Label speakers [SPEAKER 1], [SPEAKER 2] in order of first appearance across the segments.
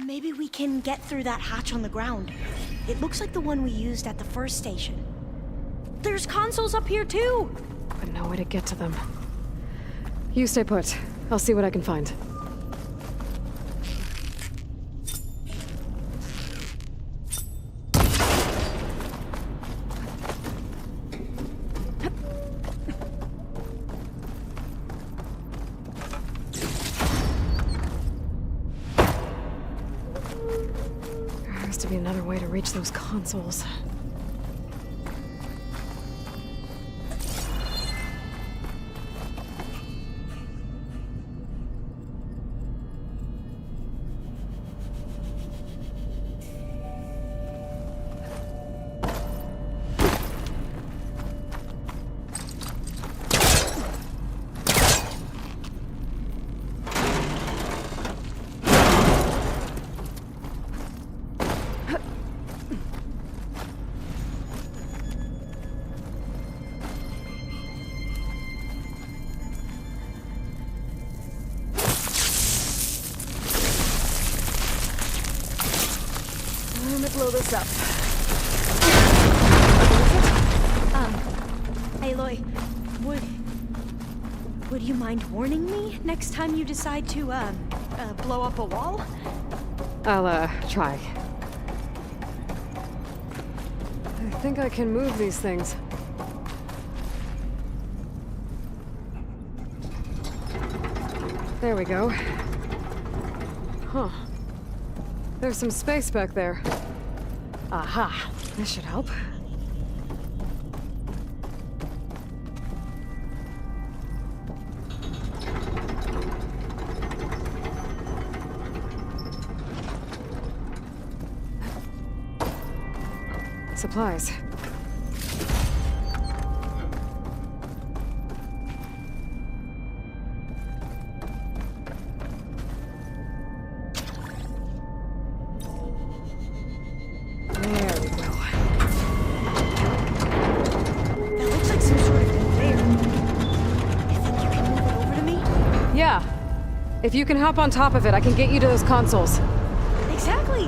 [SPEAKER 1] Maybe we can get through that hatch on the ground. It looks like the one we used at the first station. There's consoles up here too!
[SPEAKER 2] But no way to get to them. You stay put. I'll see what I can find. There has to be another way to reach those consoles. Let me blow this up.
[SPEAKER 1] Aloy, would you mind warning me next time you decide to, blow up a wall?
[SPEAKER 2] I'll, try. I think I can move these things. There we go. Huh. There's some space back there. Aha! This should help. Supplies. If you can hop on top of it, I can get you to those consoles.
[SPEAKER 1] Exactly!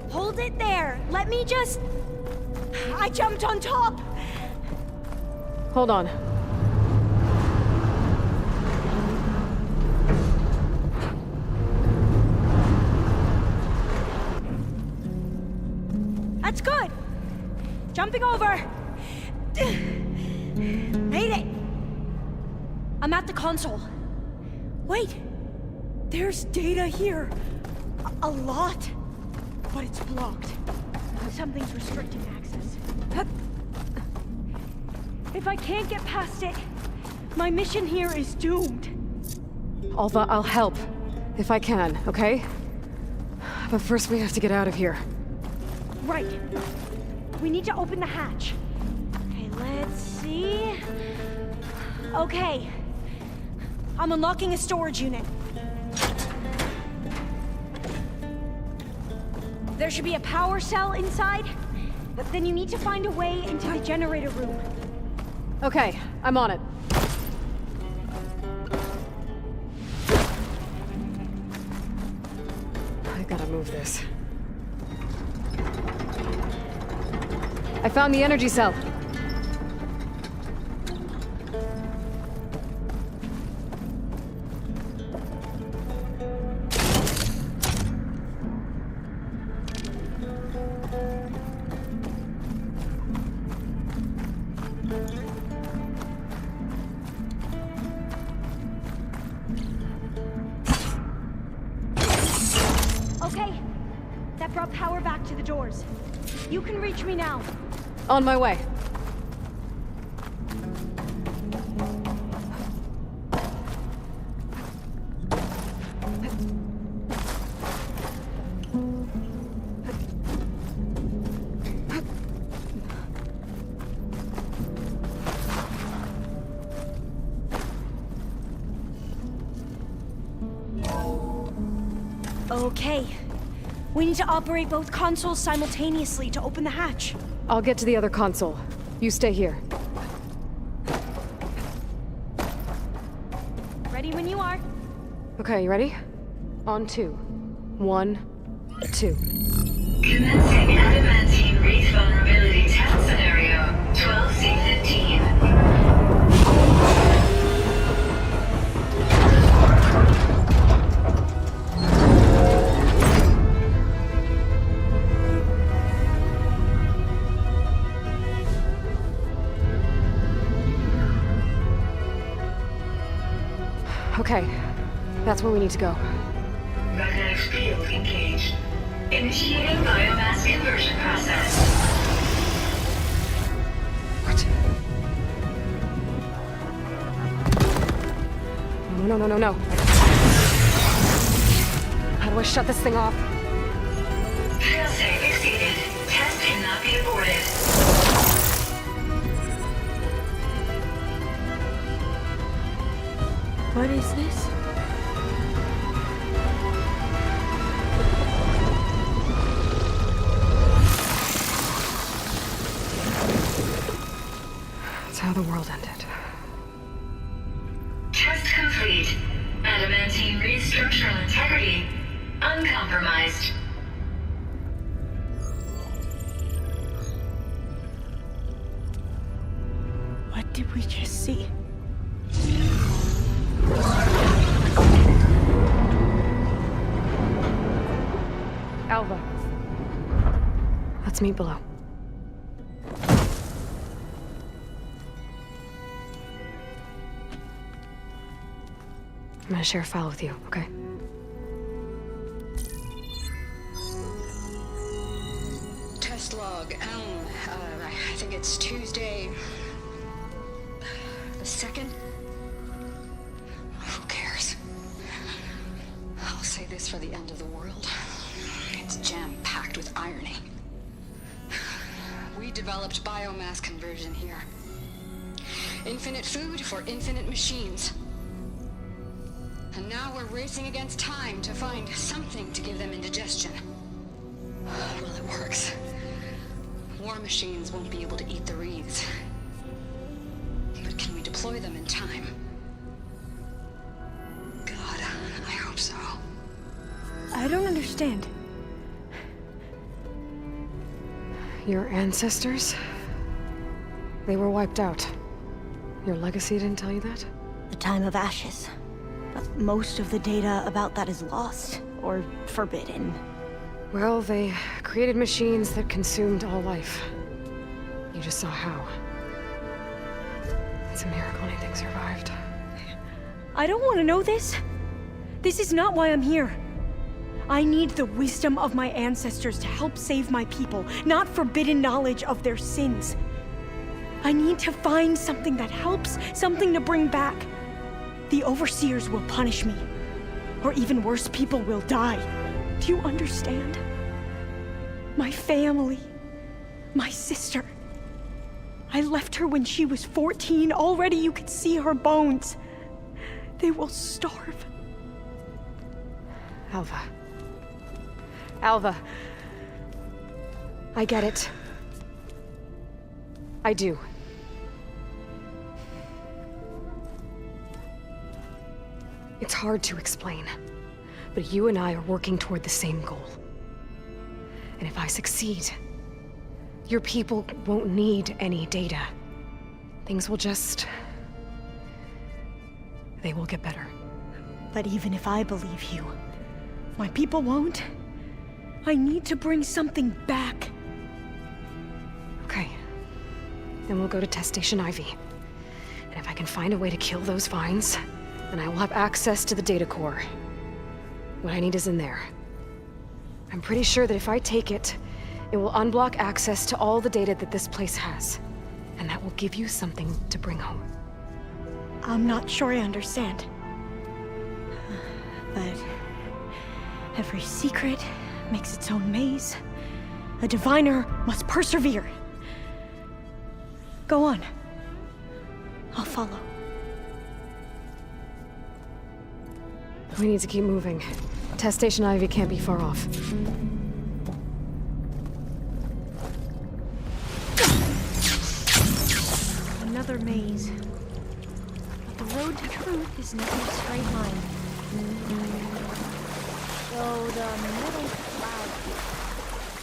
[SPEAKER 1] Hold it there! Let me just... I jumped on top!
[SPEAKER 2] Hold on.
[SPEAKER 1] That's good! Jumping over! Made it! I'm at the console. Wait! There's data here! A lot! But it's blocked. Something's restricting access. If I can't get past it, my mission here is doomed.
[SPEAKER 2] Alva, I'll help. If I can, okay? But first we have to get out of here.
[SPEAKER 1] Right. We need to open the hatch. Okay, let's see. Okay. I'm unlocking a storage unit. There should be a power cell inside, but then you need to find a way into the generator room.
[SPEAKER 2] Okay, I'm on it. I gotta move this. I found the energy cell.
[SPEAKER 1] Okay, that brought power back to the doors. You can reach me now.
[SPEAKER 2] On my way.
[SPEAKER 1] Okay. We need to operate both consoles simultaneously to open the hatch.
[SPEAKER 2] I'll get to the other console. You stay here.
[SPEAKER 1] Ready when you are.
[SPEAKER 2] Okay, you ready? On 2. 1, 2.
[SPEAKER 3] Commencing adamantine wreath vulnerability test scenario 12C15.
[SPEAKER 2] Okay, that's where we need to go.
[SPEAKER 3] Magnetic field engaged. Initiating biomass conversion process.
[SPEAKER 2] What? No. How do I shut this thing off?
[SPEAKER 3] Failsafe exceeded. Test cannot be aborted.
[SPEAKER 1] What is this?
[SPEAKER 2] That's how the world ended.
[SPEAKER 3] Test complete. Adamantine wreath structural integrity uncompromised.
[SPEAKER 1] What did we just see?
[SPEAKER 2] Alva. Let's meet below. I'm gonna share a file with you, okay?
[SPEAKER 4] Test log, Elm. I think it's Tuesday the 2nd? Who cares? I'll say this for the end of the world. It's jam-packed with irony. We developed biomass conversion here. Infinite food for infinite machines. And now we're racing against time to find something to give them indigestion. Well, it works. War machines won't be able to eat the wreaths. But can we deploy them in time? God, I hope so.
[SPEAKER 1] I don't understand.
[SPEAKER 2] Your ancestors? They were wiped out. Your legacy didn't tell you that?
[SPEAKER 1] The time of ashes. But most of the data about that is lost, or forbidden.
[SPEAKER 2] Well, they created machines that consumed all life. You just saw how. It's a miracle anything survived.
[SPEAKER 1] I don't want to know this. This is not why I'm here. I need the wisdom of my ancestors to help save my people, not forbidden knowledge of their sins. I need to find something that helps, something to bring back. The Overseers will punish me. Or even worse, people will die. Do you understand? My family. My sister. I left her when she was 14. Already you could see her bones. They will starve.
[SPEAKER 2] Alva. Alva. I get it. I do. It's hard to explain, but you and I are working toward the same goal. And if I succeed, your people won't need any data. Things will just... they will get better.
[SPEAKER 1] But even if I believe you, my people won't. I need to bring something back.
[SPEAKER 2] Okay. Then we'll go to Test Station Ivy. And if I can find a way to kill those vines, then I will have access to the data core. What I need is in there. I'm pretty sure that if I take it, it will unblock access to all the data that this place has. And that will give you something to bring home.
[SPEAKER 1] I'm not sure I understand. But every secret makes its own maze. A diviner must persevere. Go on. I'll follow.
[SPEAKER 2] We need to keep moving. Test Station Ivy can't be far off.
[SPEAKER 1] Another maze. But the road to truth is never a straight line.
[SPEAKER 5] So the middle cloud,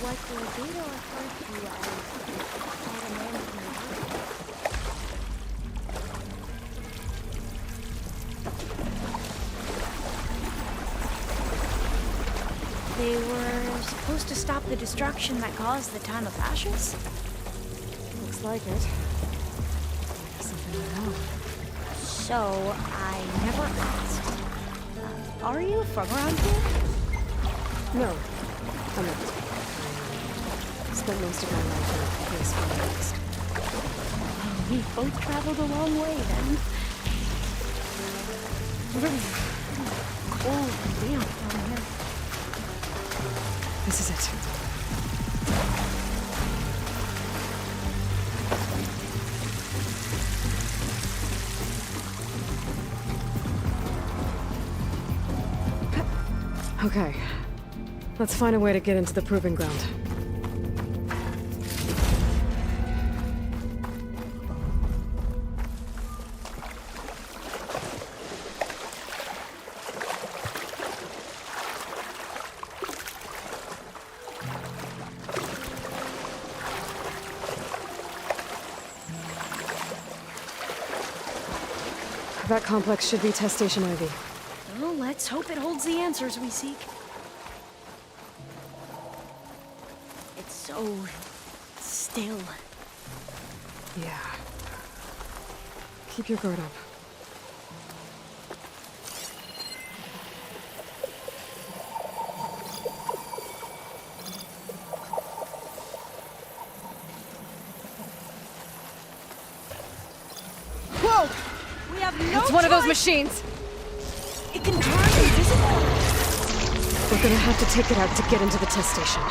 [SPEAKER 5] what the data refers to as adamantine.
[SPEAKER 1] They were supposed to stop the destruction that caused the Time of Ashes?
[SPEAKER 2] Looks like it. Something to know.
[SPEAKER 1] So, I never asked. Are you from around here?
[SPEAKER 2] No, I'm not. I spent most of my life in a place far west.
[SPEAKER 1] We both traveled a long way then. Cold and damp down here.
[SPEAKER 2] This is it. Okay. Let's find a way to get into the proving ground. That complex should be Test Station Ivy.
[SPEAKER 1] Well, let's hope it holds the answers we seek. It's so still.
[SPEAKER 2] Yeah. Keep your guard up.
[SPEAKER 1] Whoa! We have no
[SPEAKER 2] It's one of those
[SPEAKER 1] choice.
[SPEAKER 2] machines!
[SPEAKER 1] It can turn invisible!
[SPEAKER 2] We're gonna have to take it out to get into the test station.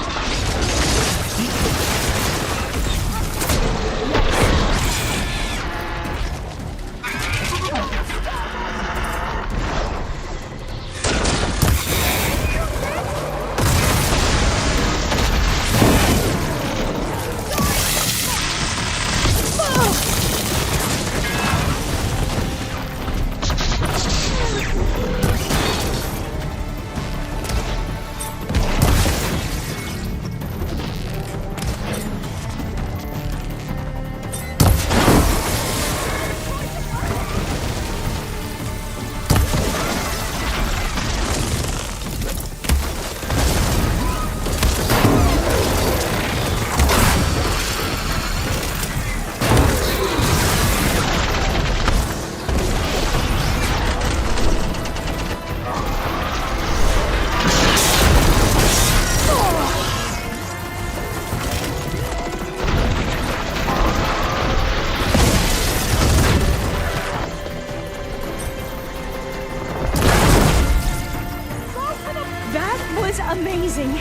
[SPEAKER 1] Amazing.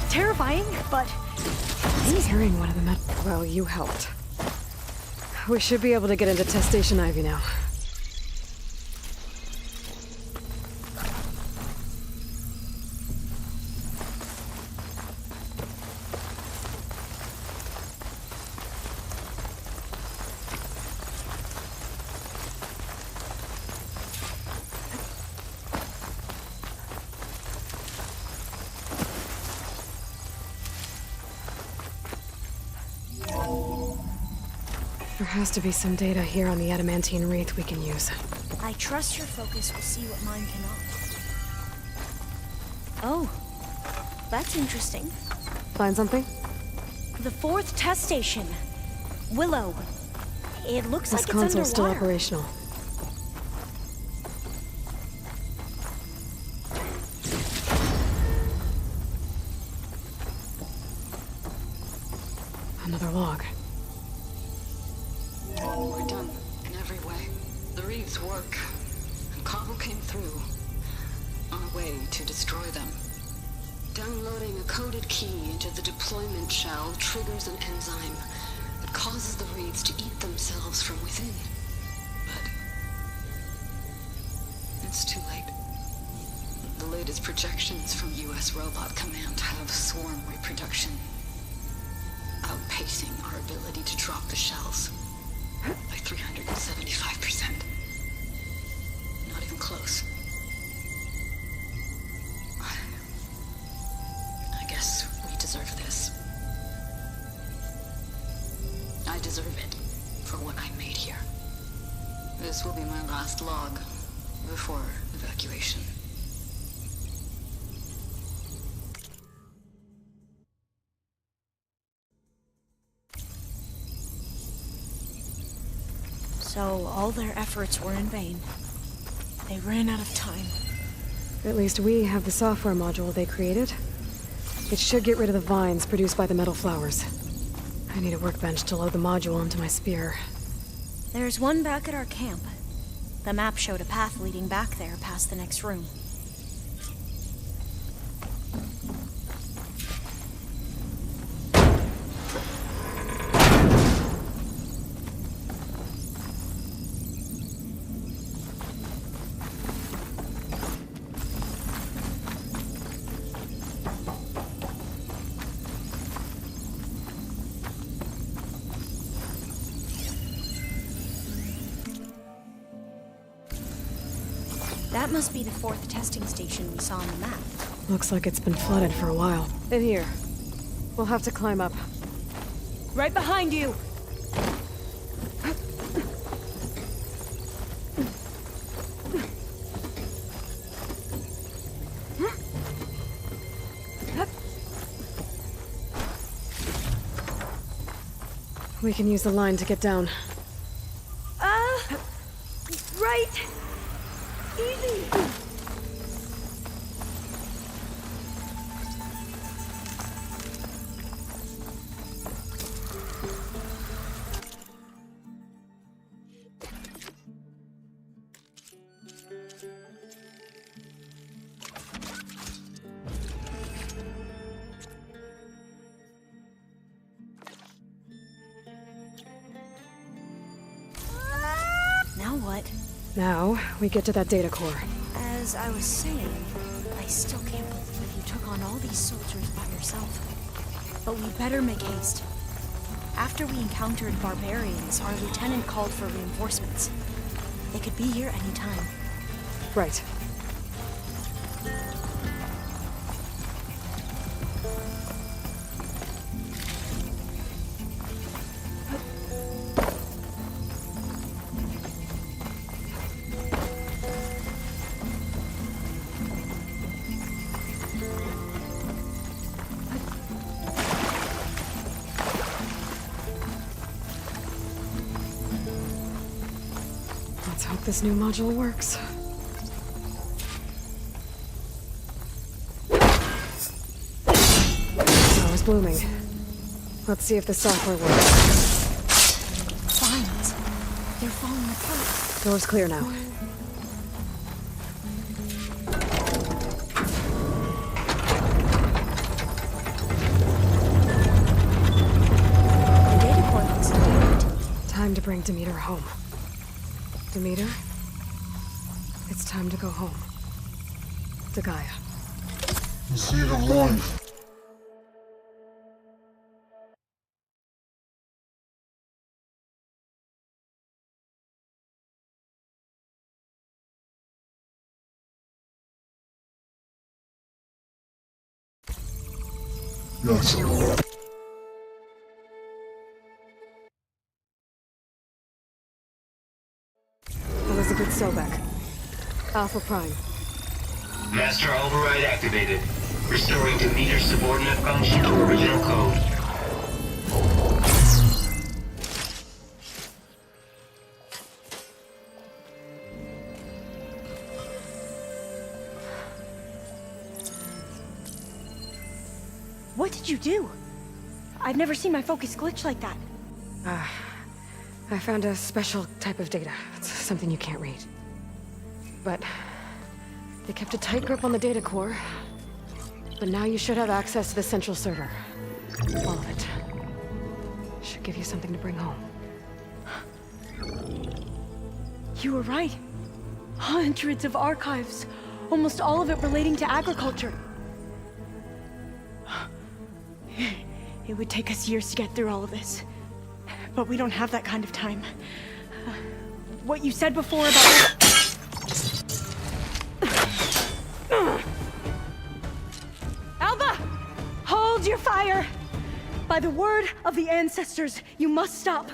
[SPEAKER 1] Terrifying, but...
[SPEAKER 2] Carrying one of them. Well, you helped. We should be able to get into Test Station Ivy now. There has to be some data here on the adamantine wreath we can use.
[SPEAKER 1] I trust your focus will see what mine cannot. Oh, that's interesting.
[SPEAKER 2] Find something?
[SPEAKER 1] The fourth test station. Willow. It looks
[SPEAKER 2] This
[SPEAKER 1] like it's
[SPEAKER 2] console's still
[SPEAKER 1] underwater.
[SPEAKER 2] operational. Another log.
[SPEAKER 4] We're done in every way. The reeds work, and Cobble came through on a way to destroy them. Downloading a coded key into the deployment shell triggers an enzyme that causes the reeds to eat themselves from within. But it's too late. The latest projections from U.S. Robot Command have swarm reproduction outpacing our ability to drop the shells by 375%. Not even close. I guess we deserve this. I deserve it for what I made here. This will be my last log before evacuation.
[SPEAKER 1] So all their efforts were in vain. They ran out of time.
[SPEAKER 2] At least we have the software module they created. It should get rid of the vines produced by the metal flowers. I need a workbench to load the module into my spear.
[SPEAKER 1] There's one back at our camp. The map showed a path leading back there past the next room. That must be the 4th testing station we saw on the map.
[SPEAKER 2] Looks like it's been flooded for a while. In here. We'll have to climb up.
[SPEAKER 1] Right behind you!
[SPEAKER 2] We can use the line to get down.
[SPEAKER 1] Right! Easy! Now what?
[SPEAKER 2] Now, we get to that data core.
[SPEAKER 1] As I was saying, I still can't believe you took on all these soldiers by yourself. But we better make haste. After we encountered barbarians, our lieutenant called for reinforcements. They could be here any time.
[SPEAKER 2] Right. Let's hope this new module works. I was blooming. Let's see if the software works.
[SPEAKER 1] Vines. They're falling apart.
[SPEAKER 2] Door's clear now.
[SPEAKER 1] The data core looks intact.
[SPEAKER 2] Time to bring Demeter home. Demeter? It's time to go home. To Gaia.
[SPEAKER 6] See the light. Yes.
[SPEAKER 2] Elizabeth Sobek. Alpha Prime.
[SPEAKER 7] Master override activated. Restoring Demeter's subordinate function to original code.
[SPEAKER 1] What did you do? I've never seen my focus glitch like that.
[SPEAKER 2] I found a special type of data. It's something you can't read. But they kept a tight grip on the data core. But now you should have access to the central server. All of it. Should give you something to bring home.
[SPEAKER 1] You were right. Hundreds of archives. almost all of it relating to agriculture. It would take us years to get through all of this, but we don't have that kind of time. What you said before about... Alva! Hold your fire! By the word of the ancestors, you must stop.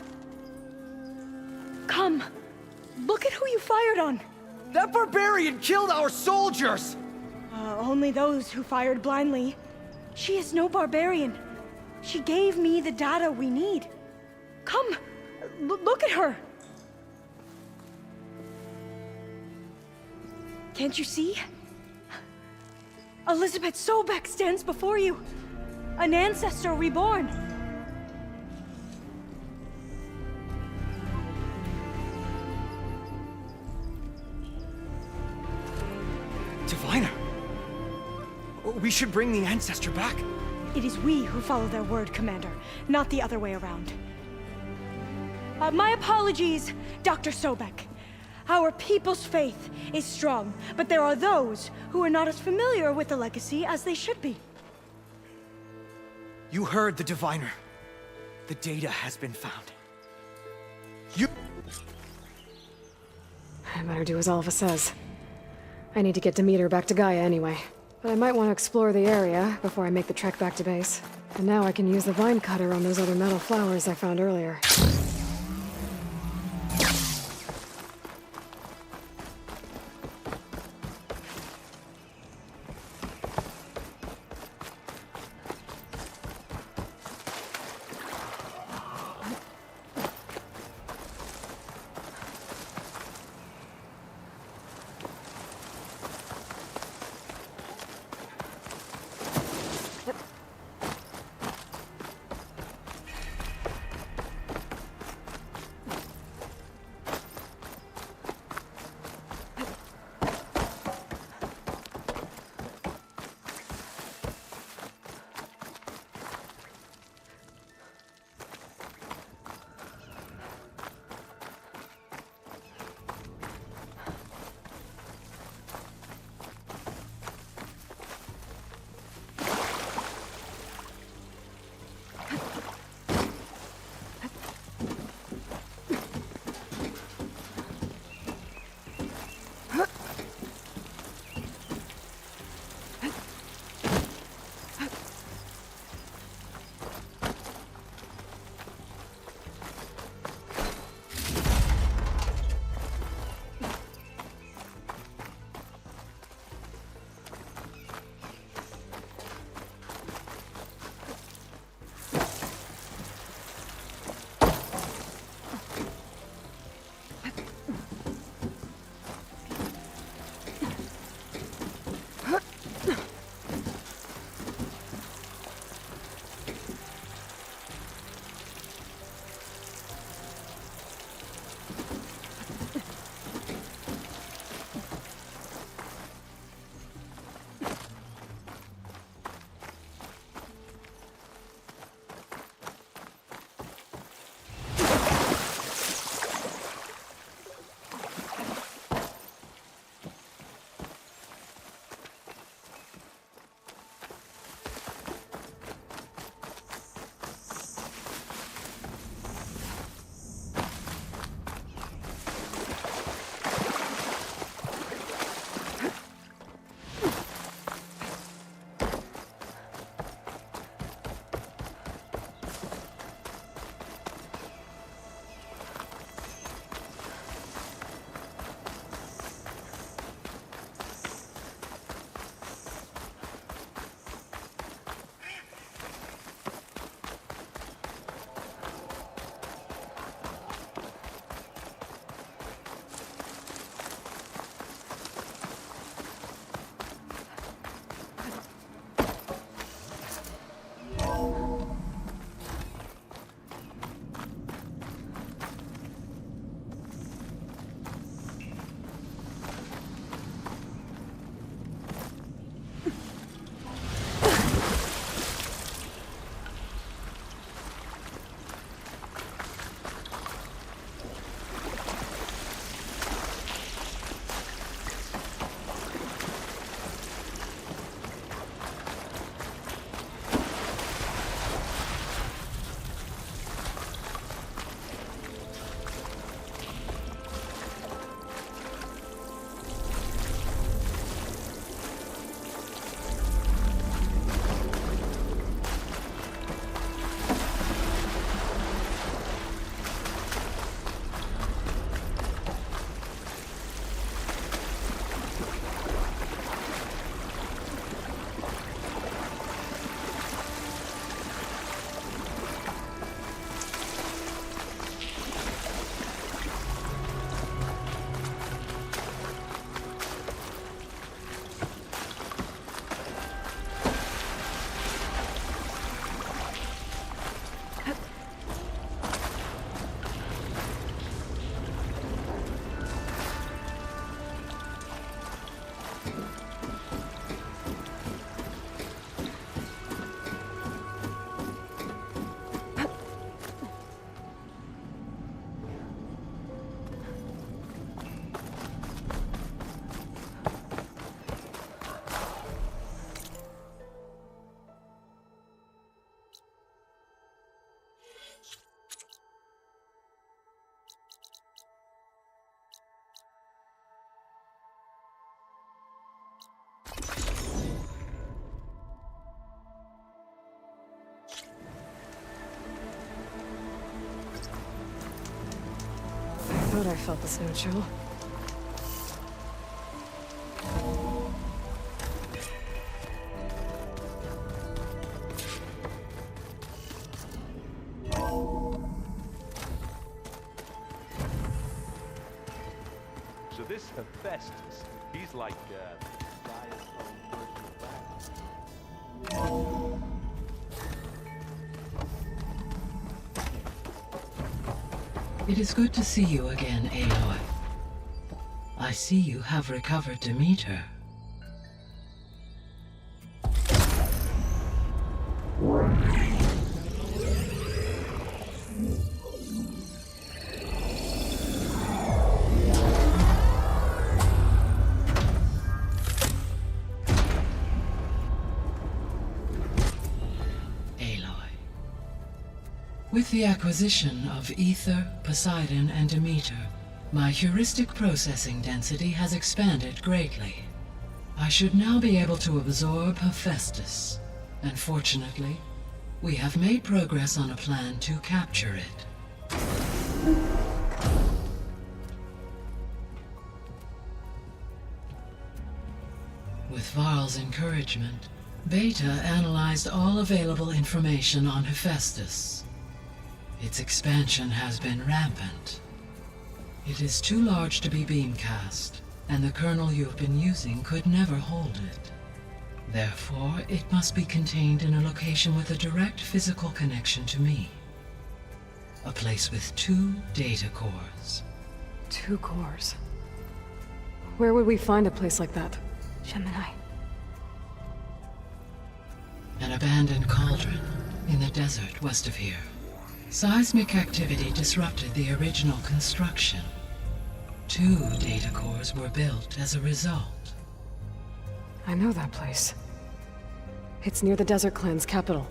[SPEAKER 1] Come. Look at who you fired on.
[SPEAKER 8] That barbarian killed our soldiers!
[SPEAKER 1] Only those who fired blindly. She is no barbarian. She gave me the data we need. Come, look at her. Can't you see? Elizabeth Sobek stands before you. An ancestor reborn.
[SPEAKER 8] Diviner! We should bring the ancestor back.
[SPEAKER 1] It is we who follow their word, Commander, not the other way around. My apologies, Dr. Sobek. Our people's faith is strong, but there are those who are not as familiar with the legacy as they should be.
[SPEAKER 8] You heard the diviner. The data has been found. You...
[SPEAKER 2] I better do as Alva says. I need to get Demeter back to Gaia anyway. But I might want to explore the area before I make the trek back to base. And now I can use the vine cutter on those other metal flowers I found earlier. thought I felt the snow chill.
[SPEAKER 9] So this Hephaestus, he's like, Gaia's own version of that.
[SPEAKER 10] It is good to see you again, Aloy. I see you have recovered Demeter. With the acquisition of Ether, Poseidon, and Demeter, my heuristic processing density has expanded greatly. I should now be able to absorb Hephaestus, and fortunately, we have made progress on a plan to capture it. With Varl's encouragement, Beta analyzed all available information on Hephaestus. Its expansion has been rampant. It is too large to be beamcast, and the kernel you've been using could never hold it. Therefore, it must be contained in a location with a direct physical connection to me. A place with 2 data cores.
[SPEAKER 2] 2 cores? Where would we find a place like that?
[SPEAKER 5] Gemini.
[SPEAKER 10] An abandoned cauldron in the desert west of here. Seismic activity disrupted the original construction. 2 data cores were built as a result.
[SPEAKER 2] I know that place. It's near the Desert Clan's capital.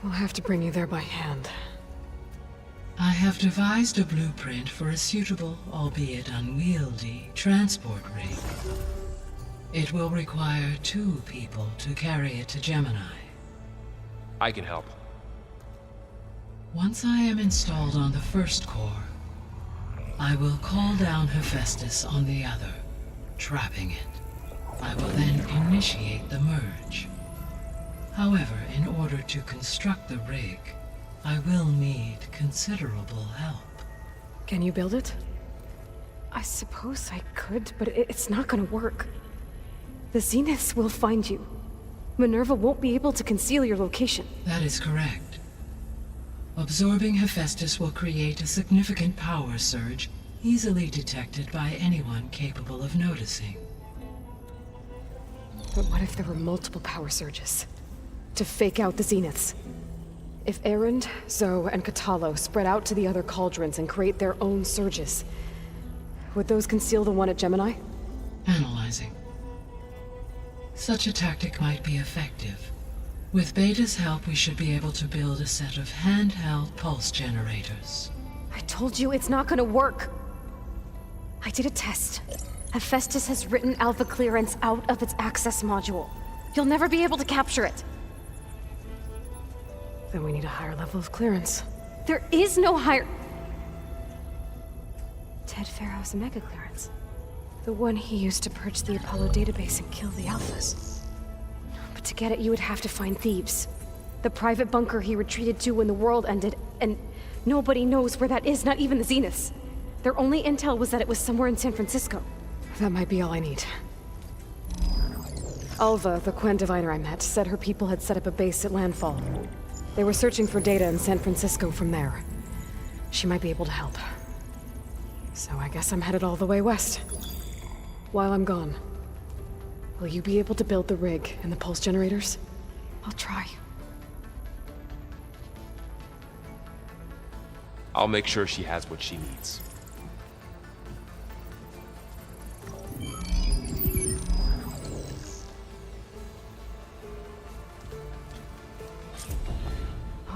[SPEAKER 2] We'll have to bring you there by hand.
[SPEAKER 10] I have devised a blueprint for a suitable, albeit unwieldy, transport rig. It will require 2 people to carry it to Gemini.
[SPEAKER 11] I can help.
[SPEAKER 10] Once I am installed on the first core, I will call down Hephaestus on the other, trapping it. I will then initiate the merge. However, in order to construct the rig, I will need considerable help.
[SPEAKER 2] Can you build it? I suppose I could, but it's not gonna work. The Zeniths will find you. Minerva won't be able to conceal your location.
[SPEAKER 10] That is correct. Absorbing Hephaestus will create a significant power surge, easily detected by anyone capable of noticing.
[SPEAKER 2] But what if there were multiple power surges? To fake out the Zeniths? If Erend, Zoe, and Katalo spread out to the other cauldrons and create their own surges, would those conceal the one at Gemini?
[SPEAKER 10] Analyzing. Such a tactic might be effective. With Beta's help, we should be able to build a set of handheld pulse generators.
[SPEAKER 2] I told you it's not gonna work! I did a test. Hephaestus has written Alpha clearance out of its access module. You'll never be able to capture it. Then we need a higher level of clearance. There is no higher... Ted Pharaoh's mega clearance. The one he used to purge the Apollo database and kill the Alphas. But to get it, you would have to find Thebes. The private bunker he retreated to when the world ended, and nobody knows where that is, not even the Zeniths. Their only intel was that it was somewhere in San Francisco. That might be all I need. Alva, the Quen diviner I met, said her people had set up a base at Landfall. They were searching for data in San Francisco from there. She might be able to help. So I guess I'm headed all the way west. While I'm gone, will you be able to build the rig and the pulse generators? I'll try.
[SPEAKER 11] I'll make sure she has what she needs.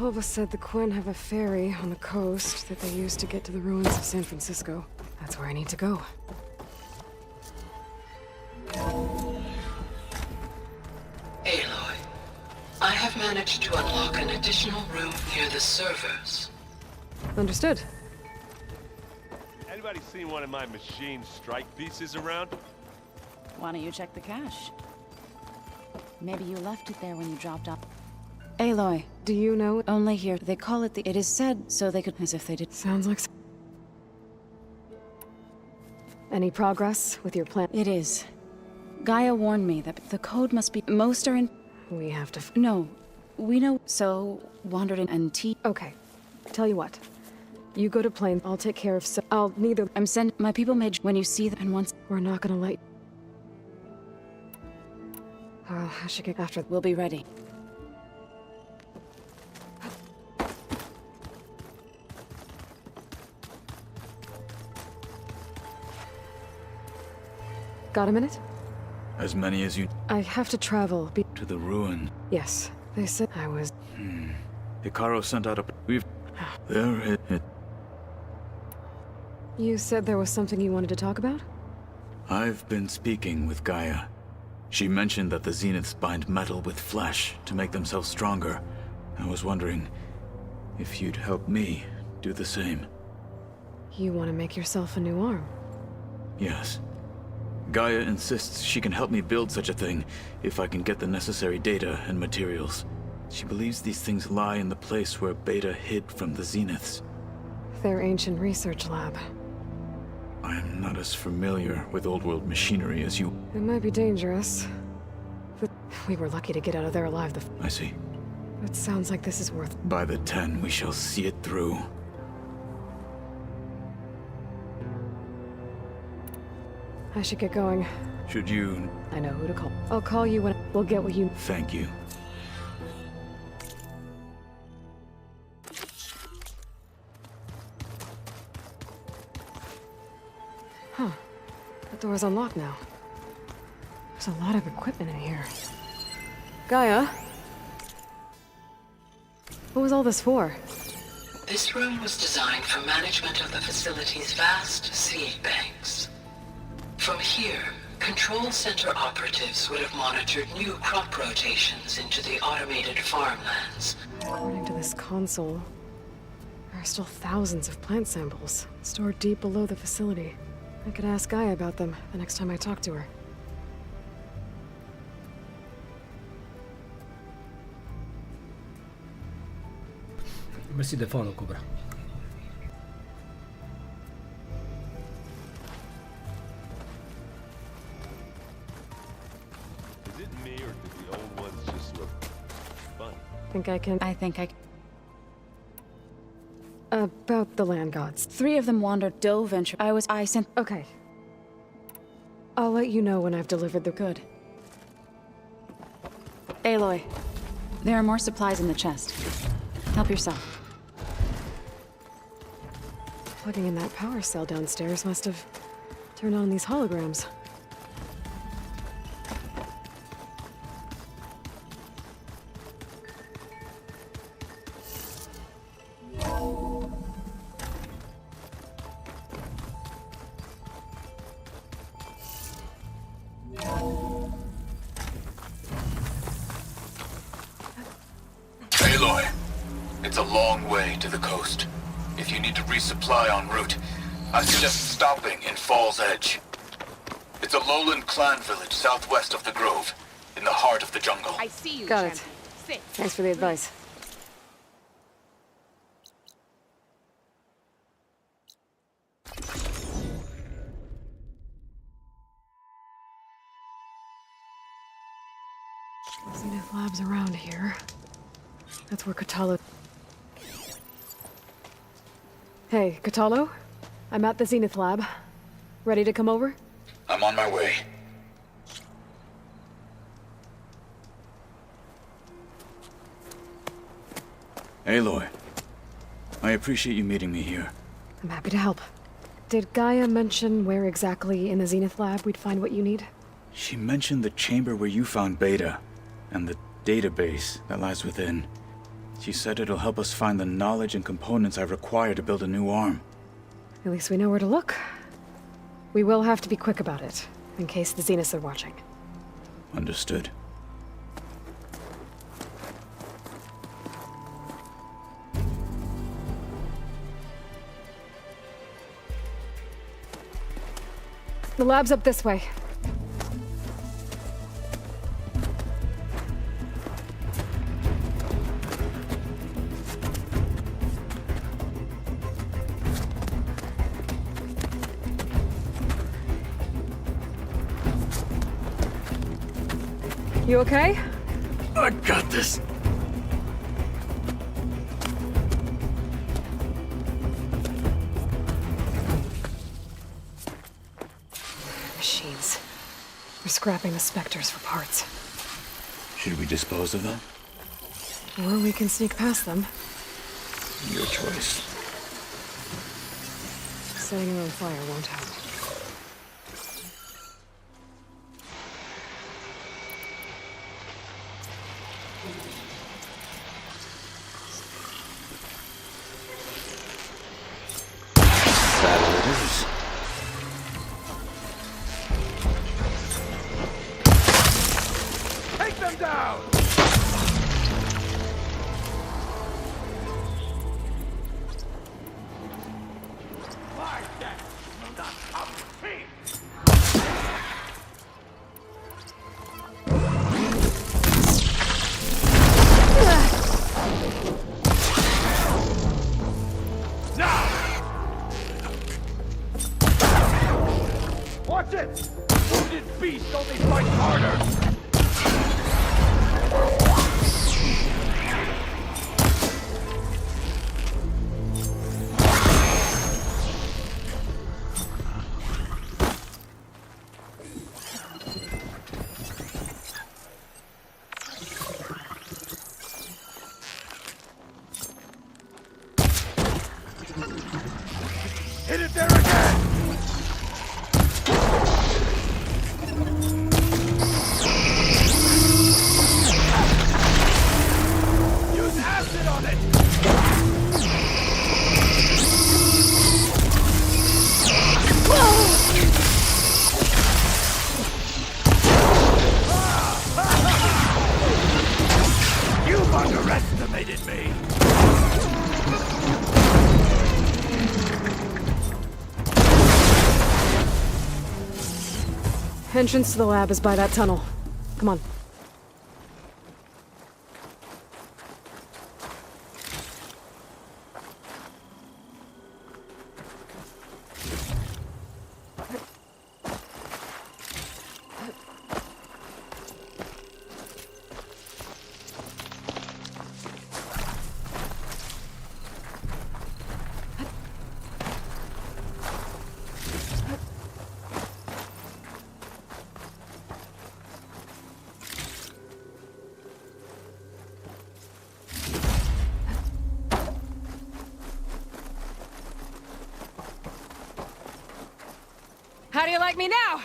[SPEAKER 2] Alva said the Quen have a ferry on the coast that they use to get to the ruins of San Francisco. That's where I need to go.
[SPEAKER 10] Aloy, I have managed to unlock an additional room near the servers.
[SPEAKER 2] Understood.
[SPEAKER 9] Anybody seen one of my machine strike pieces around?
[SPEAKER 12] Why don't you check the cache? Maybe you left it there when you dropped off. Aloy,
[SPEAKER 2] Do you know?
[SPEAKER 12] only here. They call it the... It is said so they could... As if they did...
[SPEAKER 2] Sounds like... Any progress with your plan?
[SPEAKER 12] It is. Gaia warned me that the code must be... Most are in...
[SPEAKER 2] We have to...
[SPEAKER 12] No. We know... So... Wandered in and T...
[SPEAKER 2] Okay. Tell you what. You go to plane. I'll take care of... I'll neither...
[SPEAKER 12] I'm send... My people made... When you see them and once...
[SPEAKER 2] We're not gonna let... I should get after...
[SPEAKER 12] We'll be ready.
[SPEAKER 2] Got a minute?
[SPEAKER 6] As many as you...
[SPEAKER 2] I have to travel.
[SPEAKER 6] To the ruin.
[SPEAKER 2] Yes. They said I was...
[SPEAKER 6] Hikaru sent out a... We've... There it...
[SPEAKER 2] You said there was something you wanted to talk about?
[SPEAKER 6] I've been speaking with Gaia. She mentioned that the Zeniths bind metal with flesh to make themselves stronger. I was wondering if you'd help me do the same.
[SPEAKER 2] You want to make yourself a new arm?
[SPEAKER 6] Yes. Gaia insists she can help me build such a thing if I can get the necessary data and materials. She believes these things lie in the place where Beta hid from the Zeniths.
[SPEAKER 2] Their ancient research lab.
[SPEAKER 6] I am not as familiar with old-world machinery as you...
[SPEAKER 2] It might be dangerous. But we were lucky to get out of there alive.
[SPEAKER 6] I see.
[SPEAKER 2] It sounds like this is worth...
[SPEAKER 6] By the 10, we shall see it through.
[SPEAKER 2] I should get going.
[SPEAKER 6] Should you...
[SPEAKER 2] I know who to call. I'll call you when... We'll get what you...
[SPEAKER 6] Thank you.
[SPEAKER 2] Huh. The door's unlocked now. There's a lot of equipment in here. Gaia? What was all this for?
[SPEAKER 10] This room was designed for management of the facility's vast seed banks. From here, Control Center operatives would have monitored new crop rotations into the automated farmlands.
[SPEAKER 2] According to this console, there are still thousands of plant samples stored deep below the facility. I could ask Gaia about them the next time I talk to her.
[SPEAKER 13] Merci de follow, Cobra.
[SPEAKER 9] Is it me, or do the old ones just look funny?
[SPEAKER 12] I think I...
[SPEAKER 2] About the land gods.
[SPEAKER 12] 3 of them wandered, dove, and... I sent...
[SPEAKER 2] Okay. I'll let you know when I've delivered the...
[SPEAKER 12] Good. Aloy, there are more supplies in the chest. Help yourself.
[SPEAKER 2] Plugging in that power cell downstairs must have turned on these holograms.
[SPEAKER 6] Aloy, it's a long way to the coast. If you need to resupply en route, I suggest stopping in Falls Edge. It's a lowland clan village southwest of the Grove, in the heart of the jungle.
[SPEAKER 5] I see you,
[SPEAKER 2] Got it.
[SPEAKER 5] champion. Sit.
[SPEAKER 2] Thanks for the advice. Zenith Lab's around here. That's where Kotallo... Hey, Kotallo? I'm at the Zenith Lab. Ready to come over?
[SPEAKER 6] I'm on my way. Aloy, I appreciate you meeting me here.
[SPEAKER 2] I'm happy to help. Did Gaia mention where exactly in the Zenith Lab we'd find what you need?
[SPEAKER 6] She mentioned the chamber where you found Beta, and the database that lies within. She said it'll help us find the knowledge and components I require to build a new arm.
[SPEAKER 2] At least we know where to look. We will have to be quick about it, in case the Zeniths are watching.
[SPEAKER 6] Understood.
[SPEAKER 2] The lab's up this way. You okay?
[SPEAKER 8] I got this.
[SPEAKER 2] Machines. We're scrapping the Spectres for parts.
[SPEAKER 6] Should we dispose of them?
[SPEAKER 2] Or we can sneak past them.
[SPEAKER 6] Your choice.
[SPEAKER 2] Setting them on fire won't help.
[SPEAKER 9] Take them down! My death will not come free! Watch it! Wounded beast only fights harder! Hit it there again! Use acid on it! You've underestimated me!
[SPEAKER 2] Entrance to the lab is by that tunnel. Come on. How do you like me now?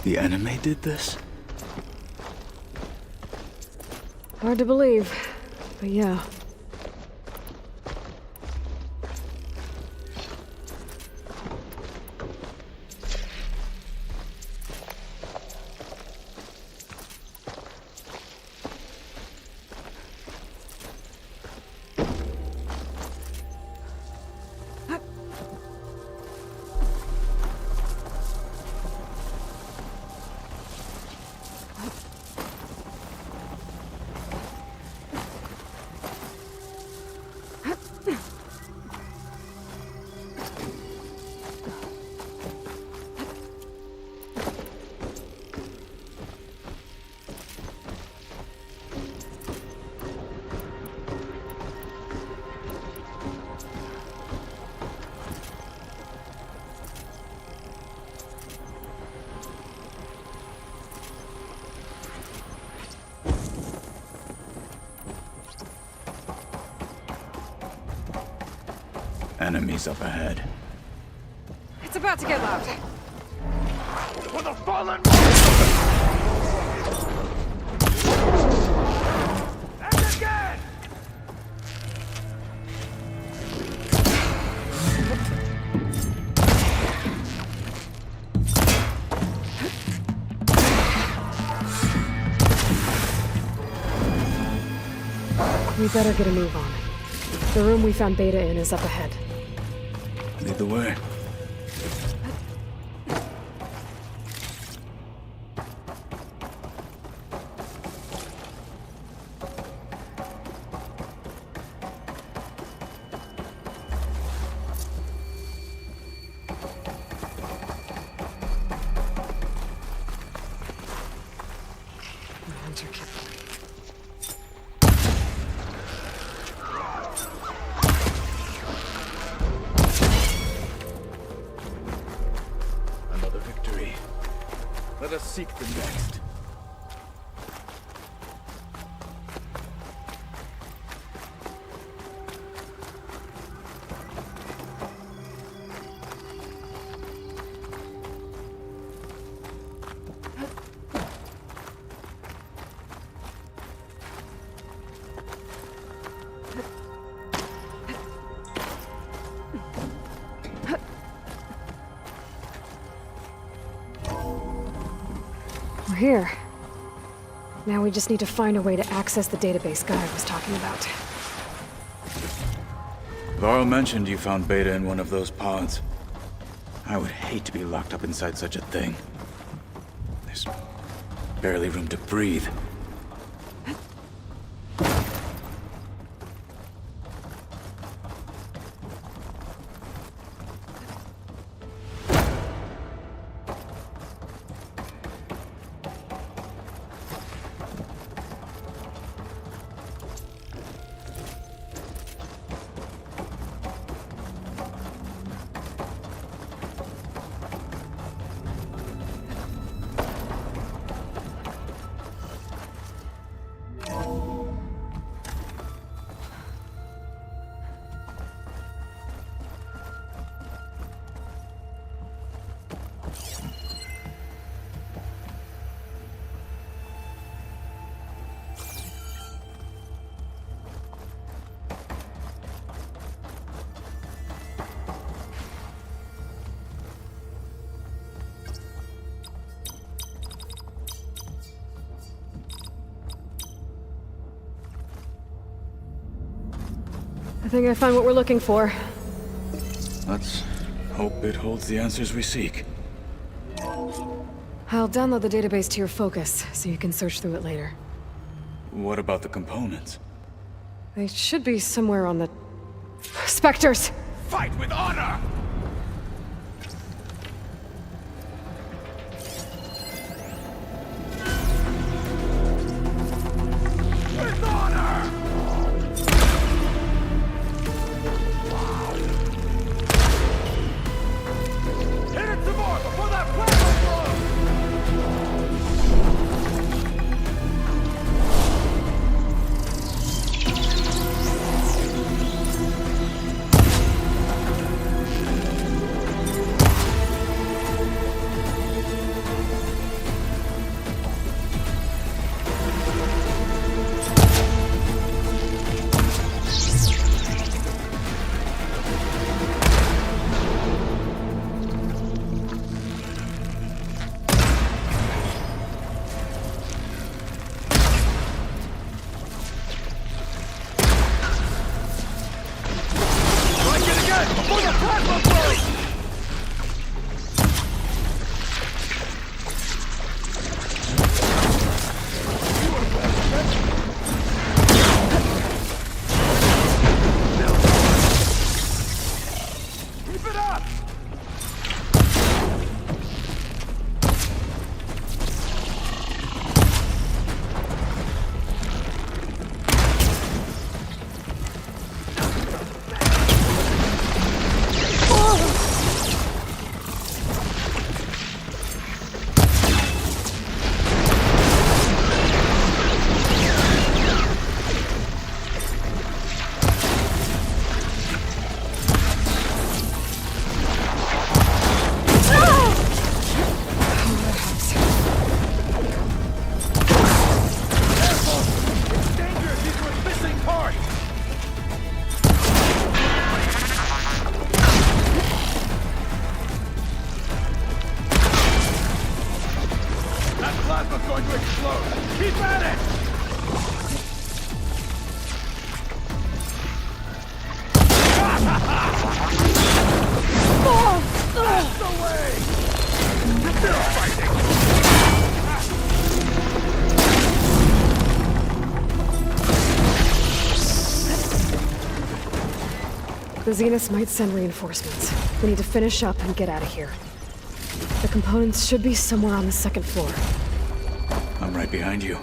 [SPEAKER 6] The enemy did this?
[SPEAKER 2] Hard to believe, but yeah.
[SPEAKER 6] Enemies up ahead.
[SPEAKER 2] It's about to get loud.
[SPEAKER 9] For the fallen!
[SPEAKER 2] We better get a move on. The room we found Beta in is up ahead.
[SPEAKER 6] Lead the way.
[SPEAKER 2] Hunter killed.
[SPEAKER 6] Another victory. Let us seek the next.
[SPEAKER 2] We're here. Now we just need to find a way to access the database Guy was talking about.
[SPEAKER 6] Varl mentioned you found Beta in one of those pods. I would hate to be locked up inside such a thing. There's barely room to breathe.
[SPEAKER 2] I think I found what we're looking for.
[SPEAKER 6] Let's hope it holds the answers we seek.
[SPEAKER 2] I'll download the database to your Focus, so you can search through it later.
[SPEAKER 6] What about the components?
[SPEAKER 2] They should be somewhere on the... Spectres!
[SPEAKER 6] Fight with honor! With honor! Hit it some more before that plasma blows!
[SPEAKER 9] That's the way! Still fighting!
[SPEAKER 2] The Zeniths might send reinforcements. We need to finish up and get out of here. The components should be somewhere on the second floor.
[SPEAKER 6] I'm right behind you.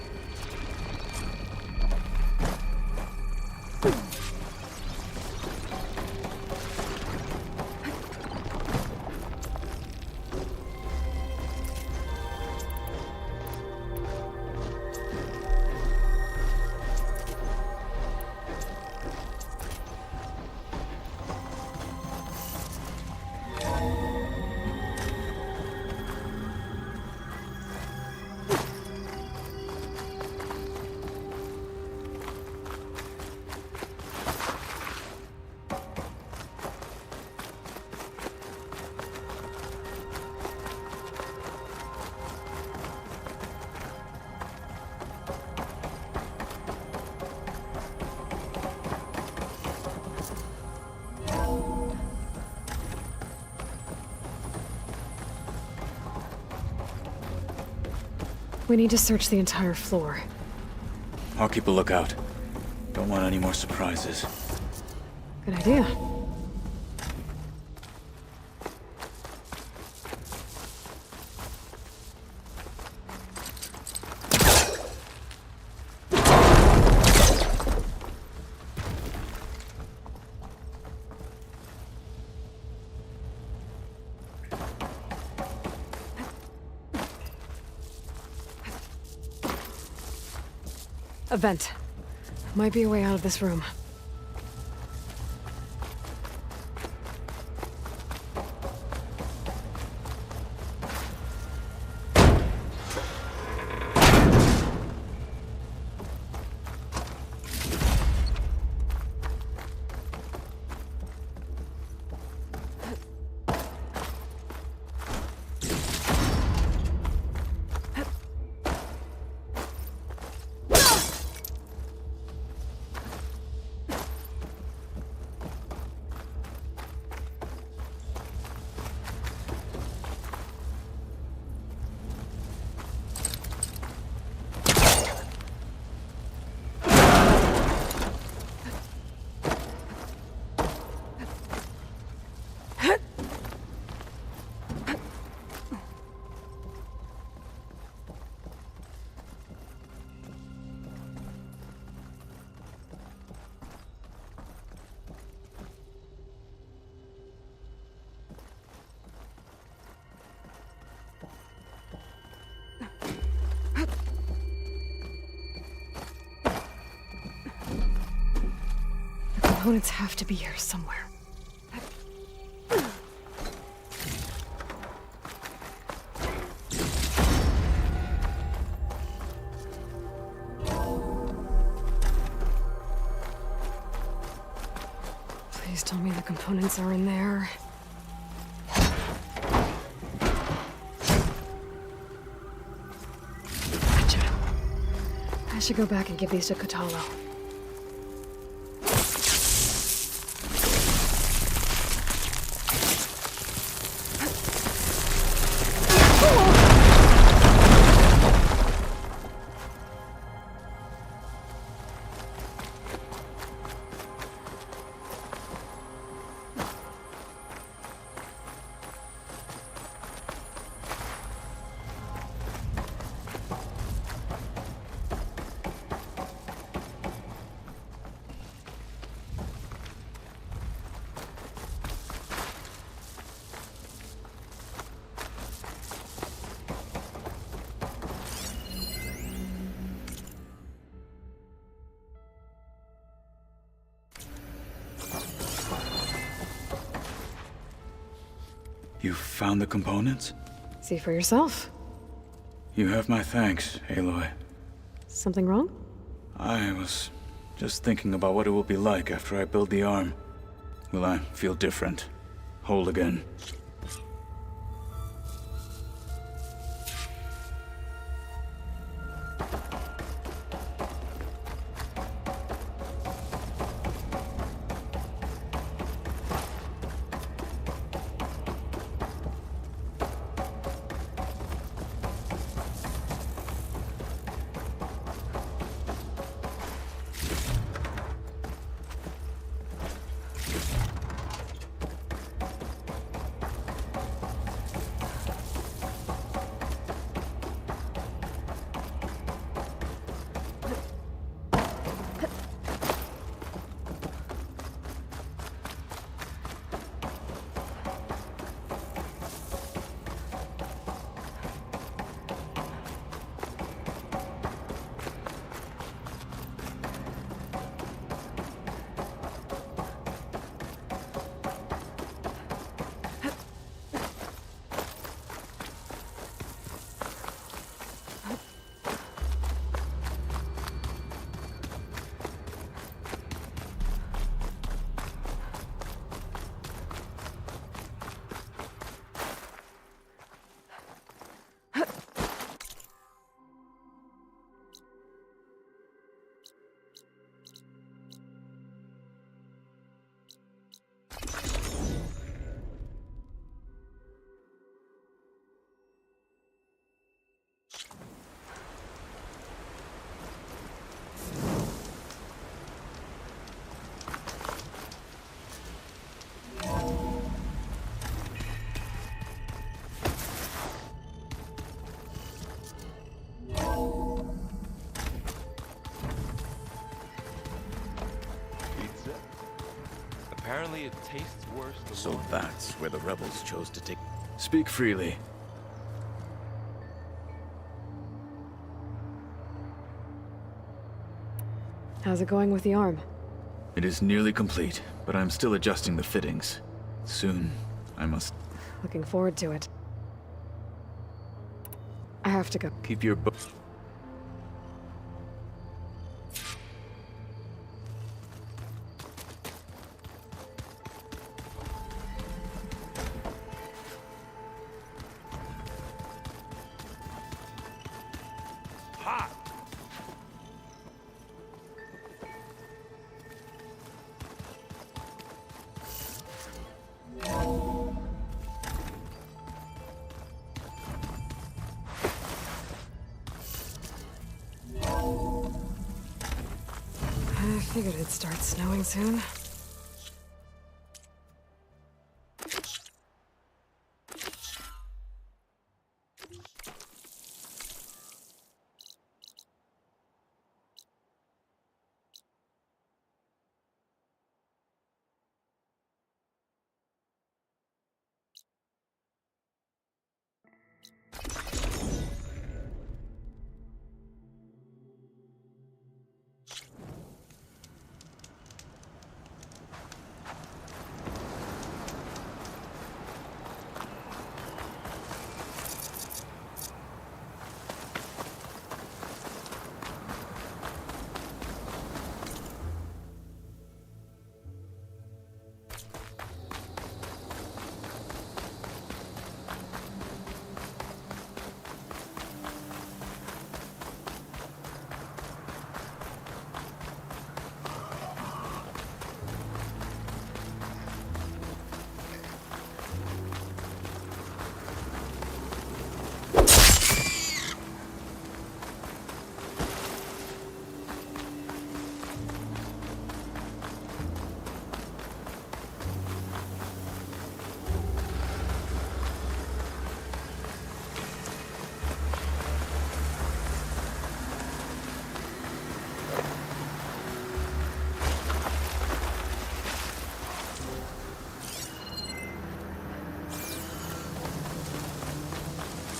[SPEAKER 2] We need to search the entire floor.
[SPEAKER 6] I'll keep a lookout. Don't want any more surprises.
[SPEAKER 2] Good idea. A vent. Might be a way out of this room. Components have to be here somewhere. Please tell me the components are in there. Gotcha. I should go back and give these to Kotallo.
[SPEAKER 6] You found the components?
[SPEAKER 2] See for yourself.
[SPEAKER 6] You have my thanks, Aloy.
[SPEAKER 2] Something wrong?
[SPEAKER 6] I was just thinking about what it will be like after I build the arm. Will I feel different? Whole again?
[SPEAKER 9] Apparently it tastes worse the
[SPEAKER 14] So
[SPEAKER 9] more...
[SPEAKER 14] that's where the rebels chose to take... Speak freely.
[SPEAKER 2] How's it going with the arm?
[SPEAKER 14] It is nearly complete, but I'm still adjusting the fittings. Soon, I must...
[SPEAKER 2] Looking forward to it. I have to go.
[SPEAKER 14] Keep your book...
[SPEAKER 2] I figured it'd start snowing soon.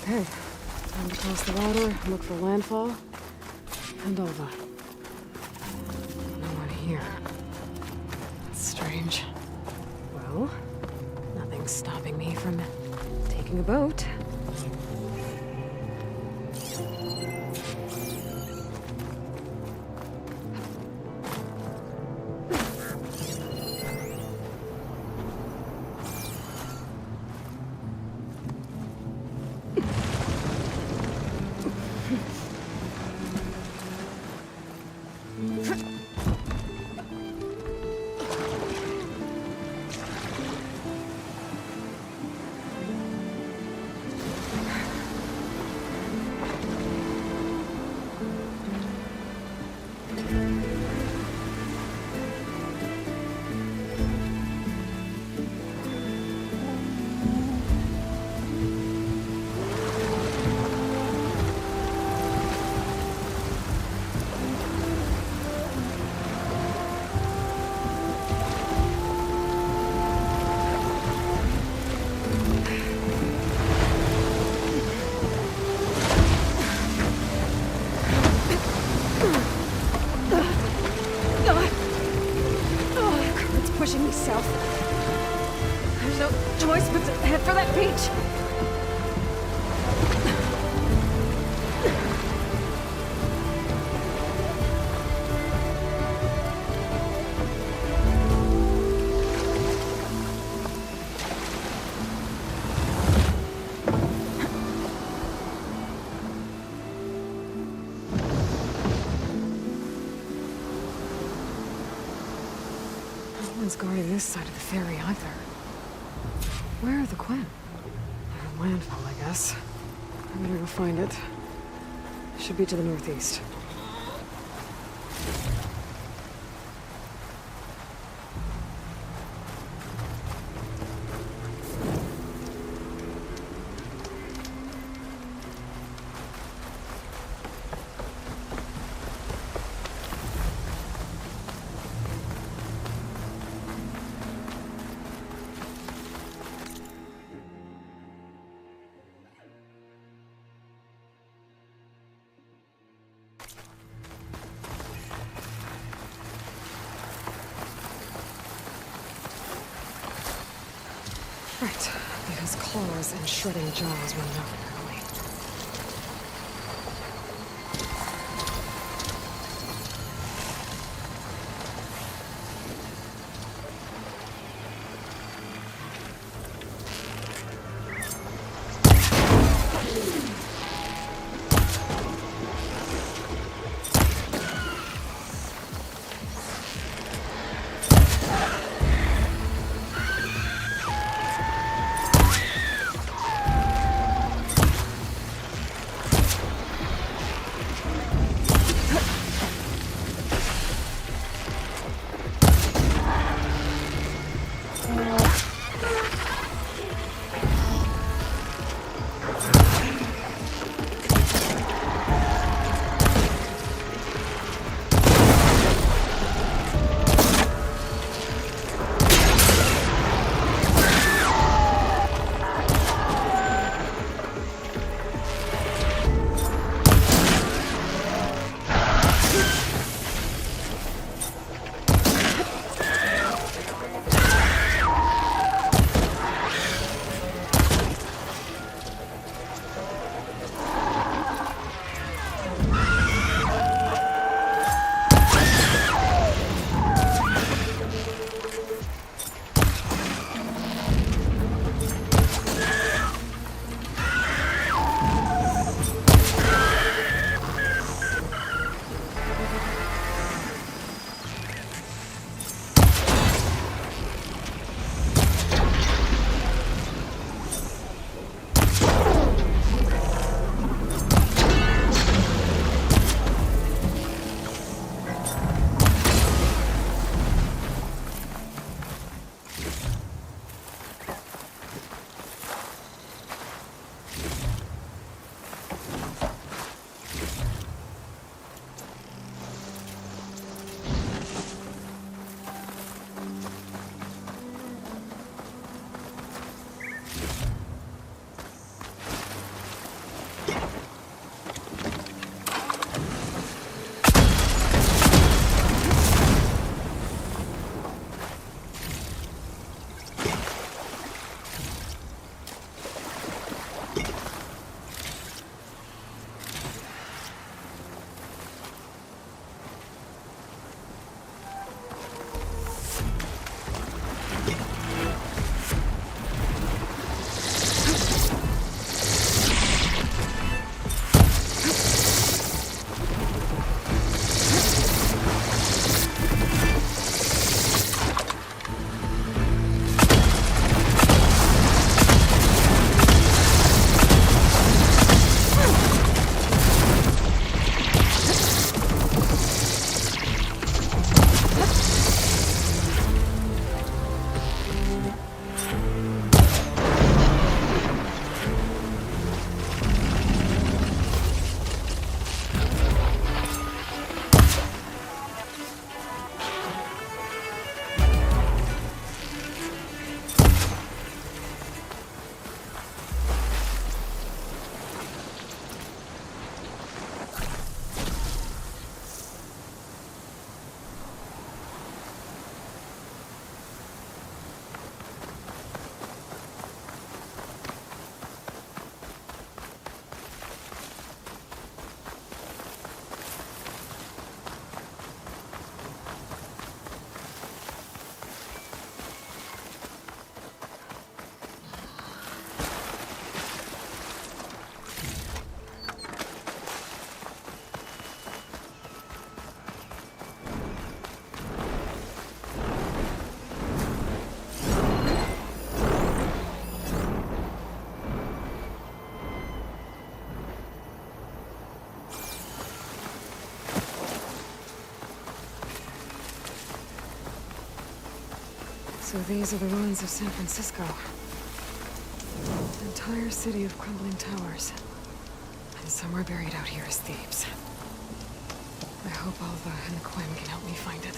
[SPEAKER 2] Okay, time to cross the water, look for landfall, and Alva. No one here. That's strange. Well, nothing's stopping me from taking a boat. Pushing me south. There's no choice but to head for that beach. No one's guarding this side of the ferry either. Where are the Quen? Landfall, I guess. I better go find it. Should be to the northeast. Right, because claws and shredding jaws were not early. So these are the ruins of San Francisco. An entire city of crumbling towers. And somewhere buried out here is Thebes. I hope Alva and Quinn can help me find it.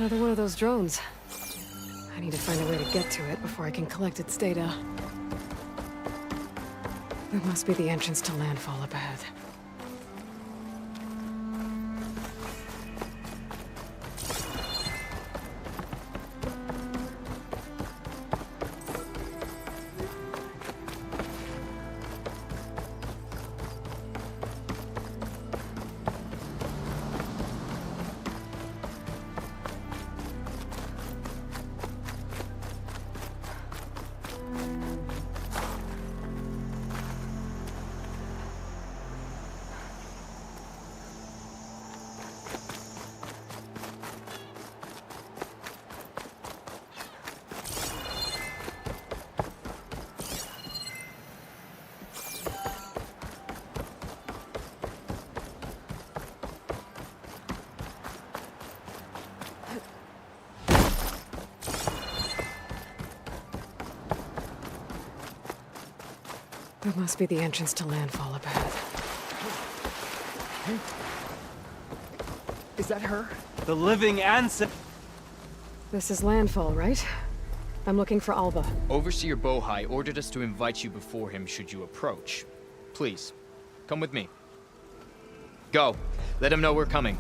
[SPEAKER 2] Another one of those drones. I need to find a way to get to it before I can collect its data. That must be the entrance to landfall up ahead. That must be the entrance to landfall up ahead.
[SPEAKER 8] Is that her? The living ancestor.
[SPEAKER 2] This is landfall, right? I'm looking for Alva.
[SPEAKER 15] Overseer Bohai ordered us to invite you before him should you approach. Please, come with me. Go. Let him know we're coming.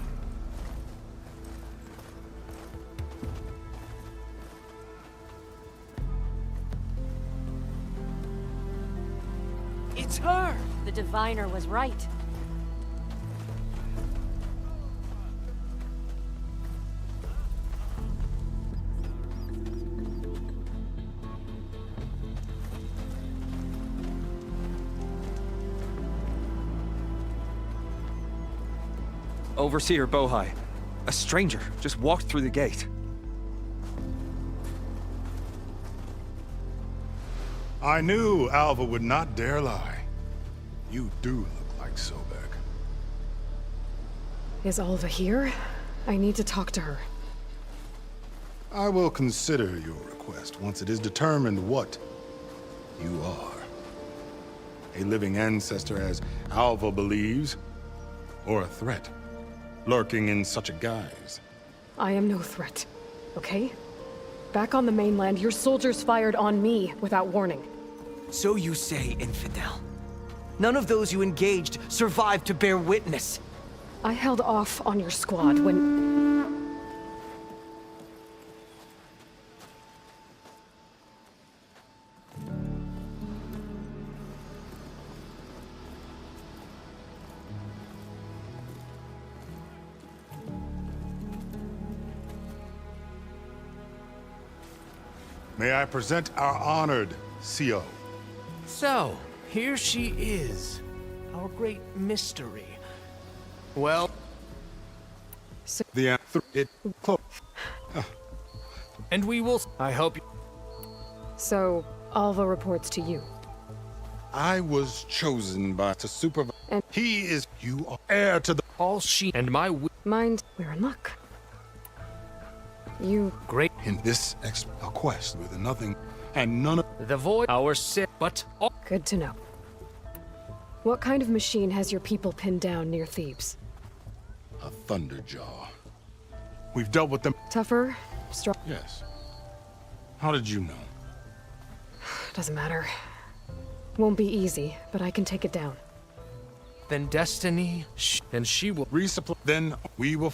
[SPEAKER 8] It's her!
[SPEAKER 1] The diviner was right.
[SPEAKER 8] Overseer Bohai. A stranger just walked through the gate.
[SPEAKER 16] I knew Alva would not dare lie. You do look like Sobek.
[SPEAKER 2] Is Alva here? I need to talk to her.
[SPEAKER 16] I will consider your request once it is determined what you are. A living ancestor, as Alva believes, or a threat, lurking in such a guise.
[SPEAKER 2] I am no threat, okay? Back on the mainland, your soldiers fired on me without warning.
[SPEAKER 8] So you say, Infidel. None of those you engaged survived to bear witness.
[SPEAKER 2] I held off on your squad when...
[SPEAKER 16] May I present our honored CO.
[SPEAKER 17] So, here she is. Our great mystery. Well...
[SPEAKER 16] The answer,
[SPEAKER 17] And we will... I hope you...
[SPEAKER 2] So, Alva reports to you.
[SPEAKER 16] I was chosen by to supervise. And he is... You are heir to the...
[SPEAKER 17] All she and my...
[SPEAKER 2] Mind, we're in luck. You...
[SPEAKER 17] Great.
[SPEAKER 16] In this a quest with nothing and none of...
[SPEAKER 17] The void... Our sit, but...
[SPEAKER 2] Good to know. What kind of machine has your people pinned down near Thebes?
[SPEAKER 16] A Thunderjaw. We've dealt with them...
[SPEAKER 2] Tougher? Strong?
[SPEAKER 16] Yes. How did you know?
[SPEAKER 2] Doesn't matter. Won't be easy, but I can take it down.
[SPEAKER 17] Then Destiny... and she will...
[SPEAKER 16] Resupply... Then we will...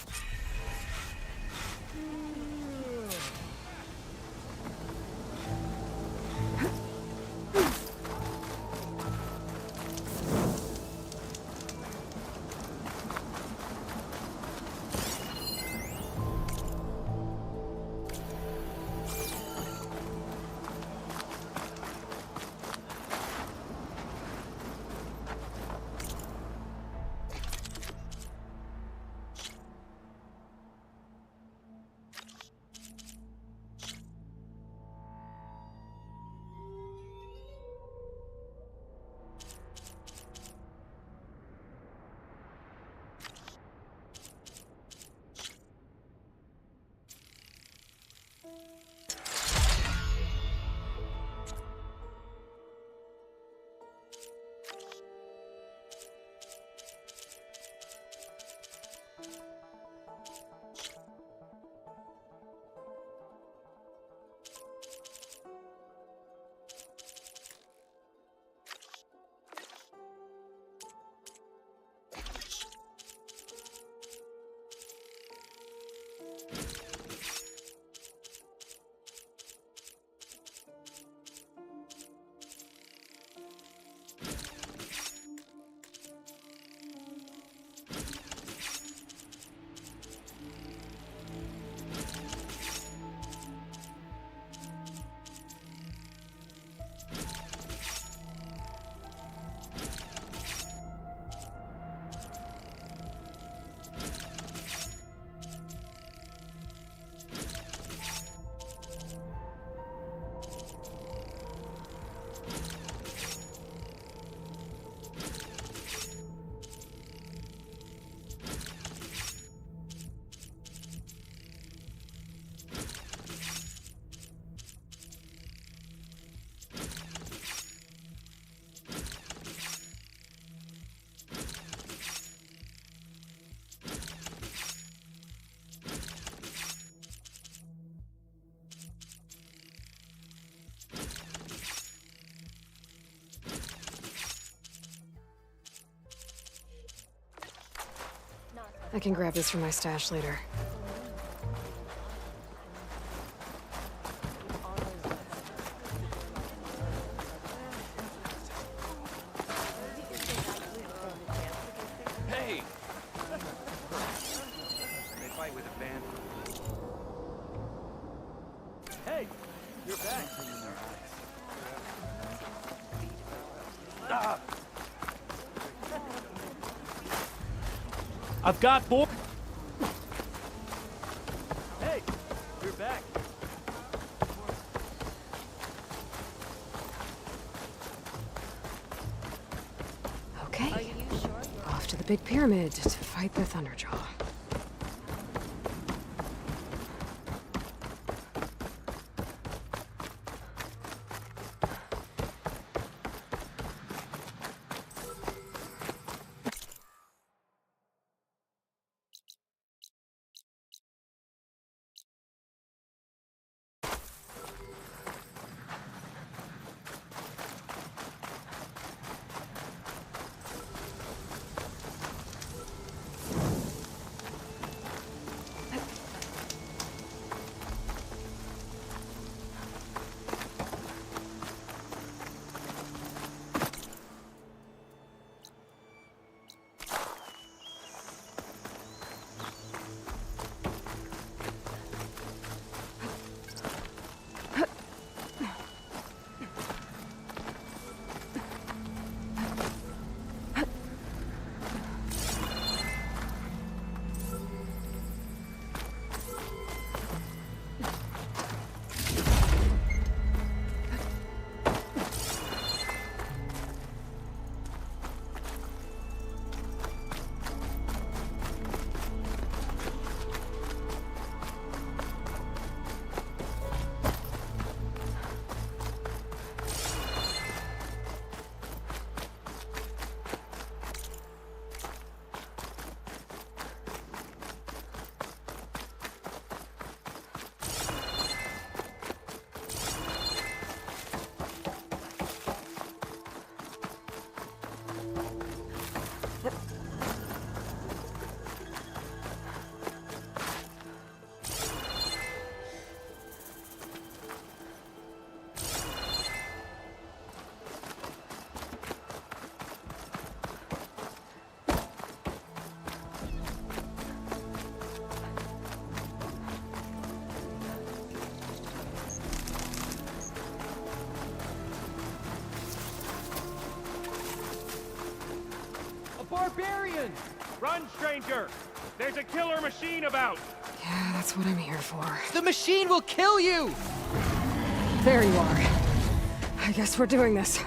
[SPEAKER 2] I can grab this from my stash later.
[SPEAKER 8] Hey! They fight with a band. Hey! You're back! Ah.
[SPEAKER 13] I've got four.
[SPEAKER 8] Hey! You're back!
[SPEAKER 2] Okay. Off to the Big Pyramid to fight the Thunderjaw.
[SPEAKER 18] Barbarian! Run, stranger! There's a killer machine about!
[SPEAKER 2] Yeah, that's what I'm here for.
[SPEAKER 15] The machine will kill you!
[SPEAKER 2] There you are. I guess we're doing this.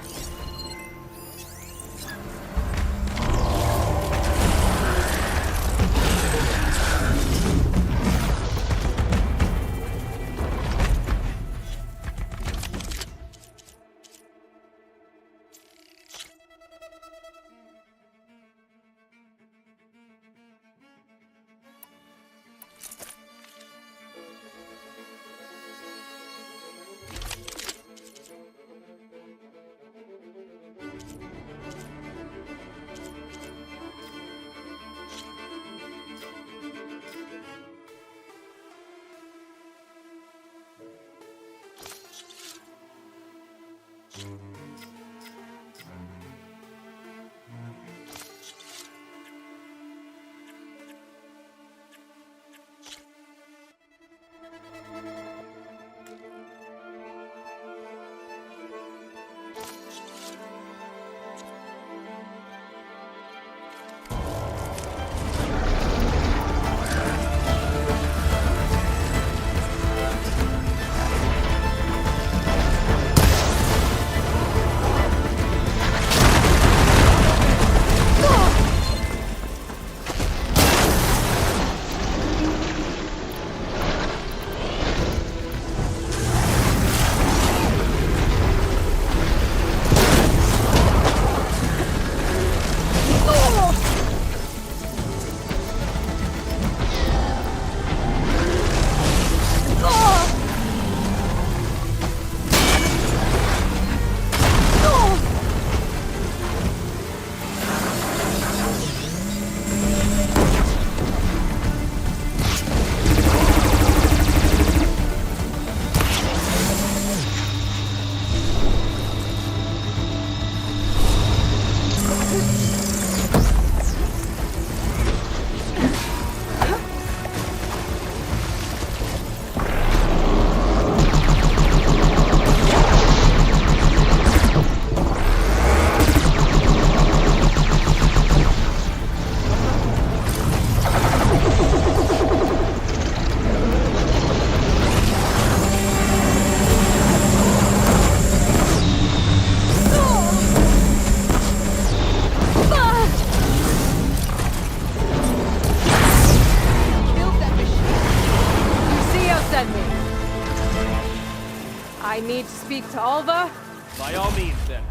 [SPEAKER 2] I need to speak to Alva.
[SPEAKER 18] By all means, then.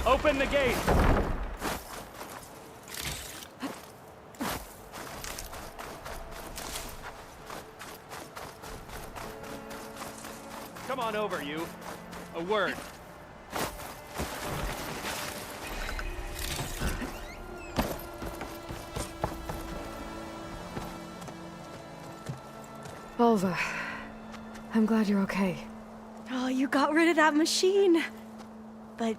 [SPEAKER 18] Open the gate! Come on over, you. A word.
[SPEAKER 2] Alva, I'm glad you're okay.
[SPEAKER 1] Oh, you got rid of that machine. But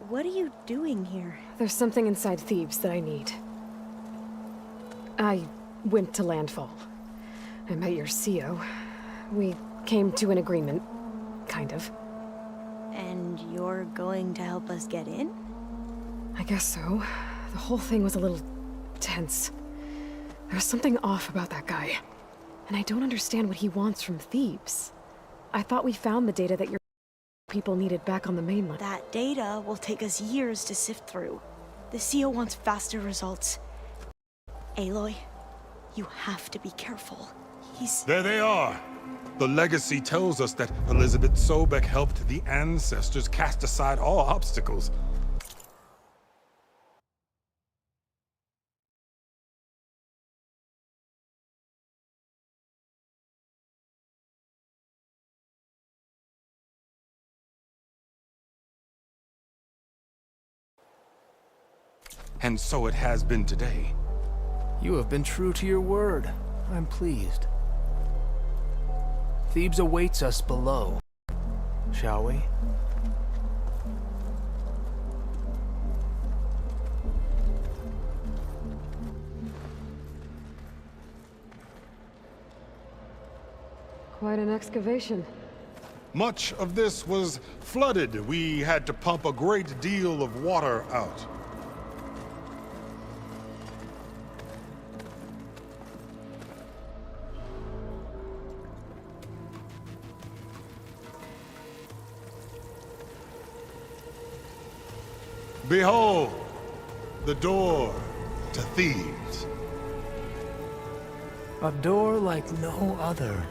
[SPEAKER 1] what are you doing here?
[SPEAKER 2] There's something inside Thebes that I need. I went to Landfall. I met your CO. We came to an agreement, kind of.
[SPEAKER 1] And you're going to help us get in?
[SPEAKER 2] I guess so. The whole thing was a little tense. There was something off about that guy. And I don't understand what he wants from Thebes. I thought we found the data that your people needed back on the mainland.
[SPEAKER 1] That data will take us years to sift through. The CO wants faster results. Aloy, you have to be careful.
[SPEAKER 16] There they are! The legacy tells us that Elizabeth Sobek helped the ancestors cast aside all obstacles. And so it has been today.
[SPEAKER 17] You have been true to your word. I'm pleased. Thebes awaits us below. Shall we?
[SPEAKER 2] Quite an excavation.
[SPEAKER 16] Much of this was flooded. We had to pump a great deal of water out. Behold, the door to Thebes.
[SPEAKER 17] A door like no other.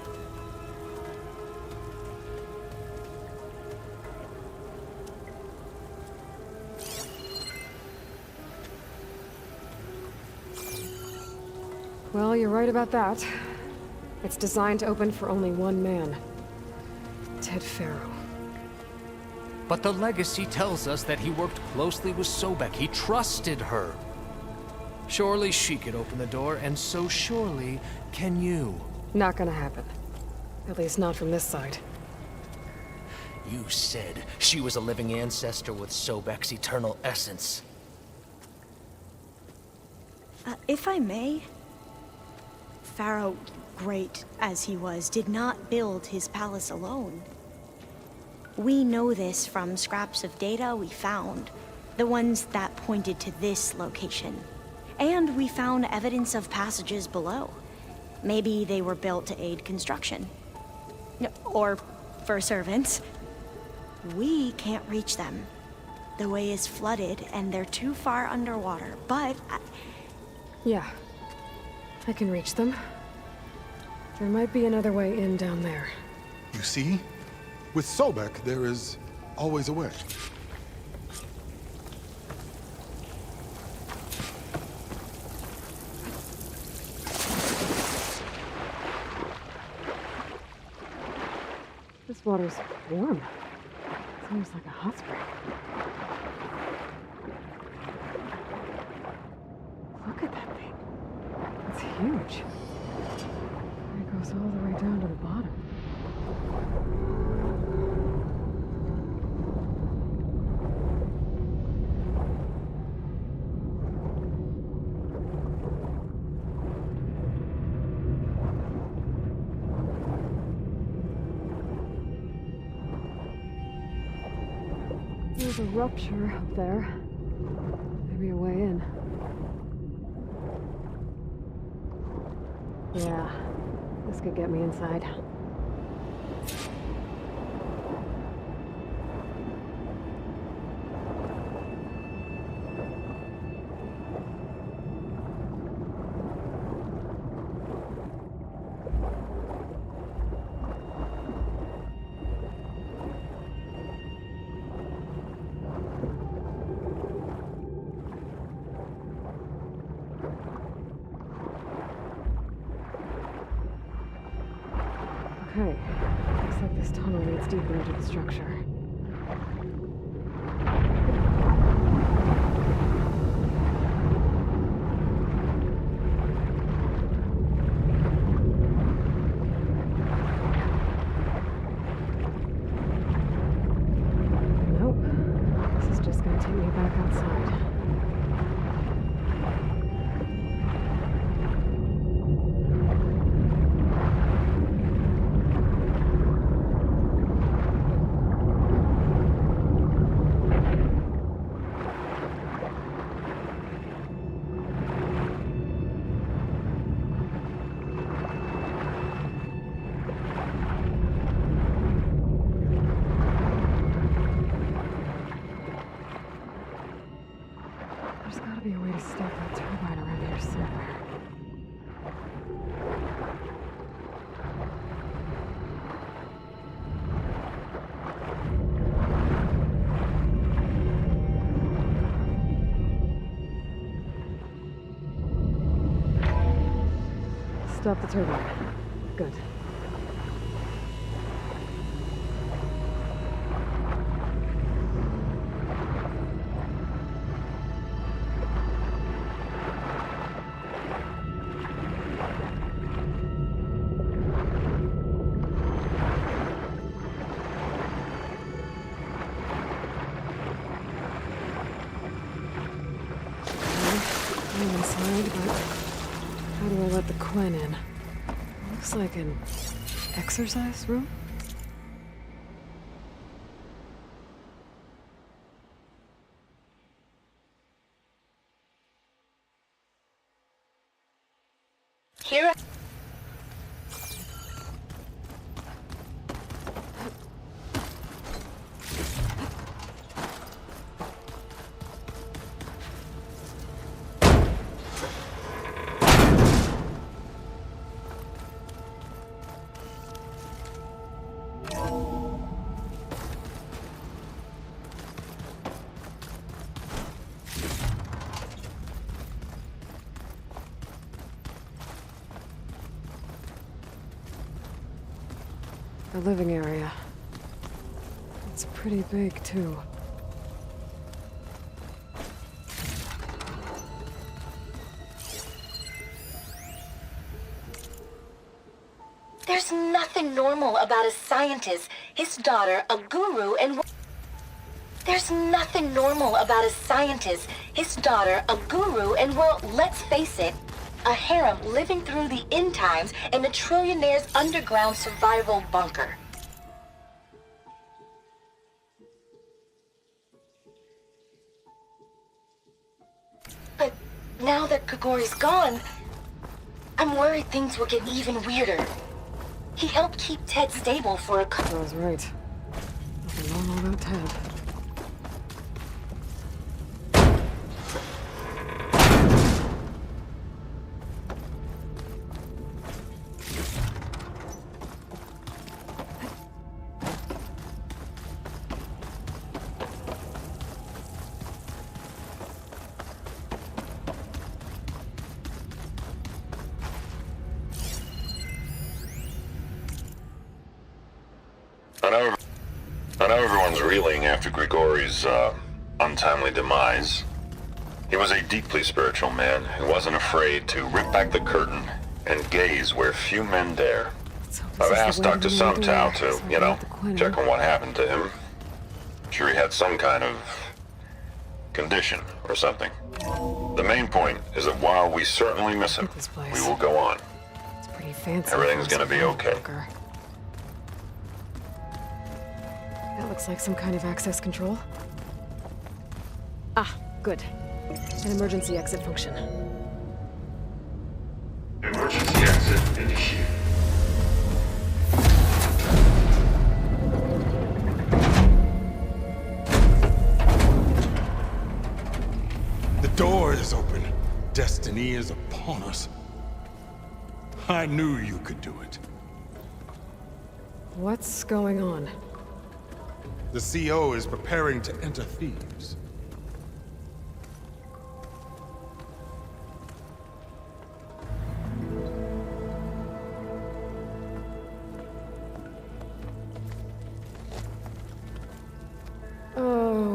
[SPEAKER 2] Well, you're right about that. It's designed to open for only one man. Ted Faro.
[SPEAKER 17] But the legacy tells us that he worked closely with Sobek. He trusted her. Surely she could open the door, and so surely can you.
[SPEAKER 2] Not gonna happen. At least not from this side.
[SPEAKER 17] You said she was a living ancestor with Sobek's eternal essence.
[SPEAKER 1] If I may, Pharaoh, great as he was, did not build his palace alone. We know this from scraps of data we found, the ones that pointed to this location. And we found evidence of passages below. Maybe they were built to aid construction. Or for servants. We can't reach them. The way is flooded and they're too far underwater, but...
[SPEAKER 2] Yeah, I can reach them. There might be another way in down there.
[SPEAKER 16] You see? With Sobek, there is always a way.
[SPEAKER 2] This water's warm. It's almost like a hot spring. Look at that thing. It's huge. It goes all the way down to the bottom. There's a rupture up there. Maybe a way in. Yeah, this could get me inside. like this tunnel leads deeper into the structure. Nope. This is just gonna take me back outside. There's gotta be a way to stop that turbine around here somewhere. Stop the turbine. Good. I'm inside, but how do I let the Quen in? Looks like an exercise room?
[SPEAKER 3] Here.
[SPEAKER 2] The living area. It's pretty big, too.
[SPEAKER 19] There's nothing normal about a scientist, his daughter, a guru, and... There's nothing normal about a scientist, his daughter, a guru, and, well, let's face it, a harem living through the end times in a trillionaire's underground survival bunker. But now that Grigori's gone, I'm worried things will get even weirder. He helped keep Ted stable for a couple...
[SPEAKER 2] I was right. Nothing normal about Ted.
[SPEAKER 20] I know everyone's reeling after Grigori's untimely demise. He was a deeply spiritual man who wasn't afraid to rip back the curtain and gaze where few men dare. I've asked Dr. Sumtow to, you know, check on what happened to him. I'm sure he had some kind of condition or something. The main point is that while we certainly miss him, we will go on.
[SPEAKER 2] It's pretty fancy.
[SPEAKER 20] Everything's gonna be okay.
[SPEAKER 2] That looks like some kind of access control. Ah, good. An emergency exit function.
[SPEAKER 20] Emergency exit initiated.
[SPEAKER 16] The door is open. Destiny is upon us. I knew you could do it.
[SPEAKER 2] What's going on?
[SPEAKER 16] The CO is preparing to enter Thebes.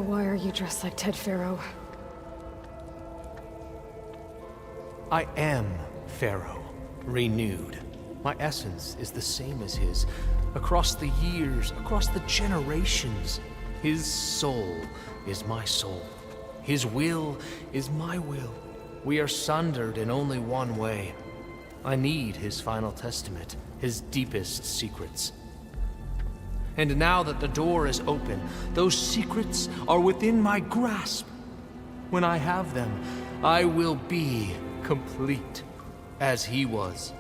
[SPEAKER 2] So why are you dressed like Ted Pharaoh?
[SPEAKER 17] I am Pharaoh, renewed. My essence is the same as his. Across the years, across the generations, his soul is my soul. His will is my will. We are sundered in only one way. I need his final testament, his deepest secrets. And now that the door is open, those secrets are within my grasp. When I have them, I will be complete, as he was.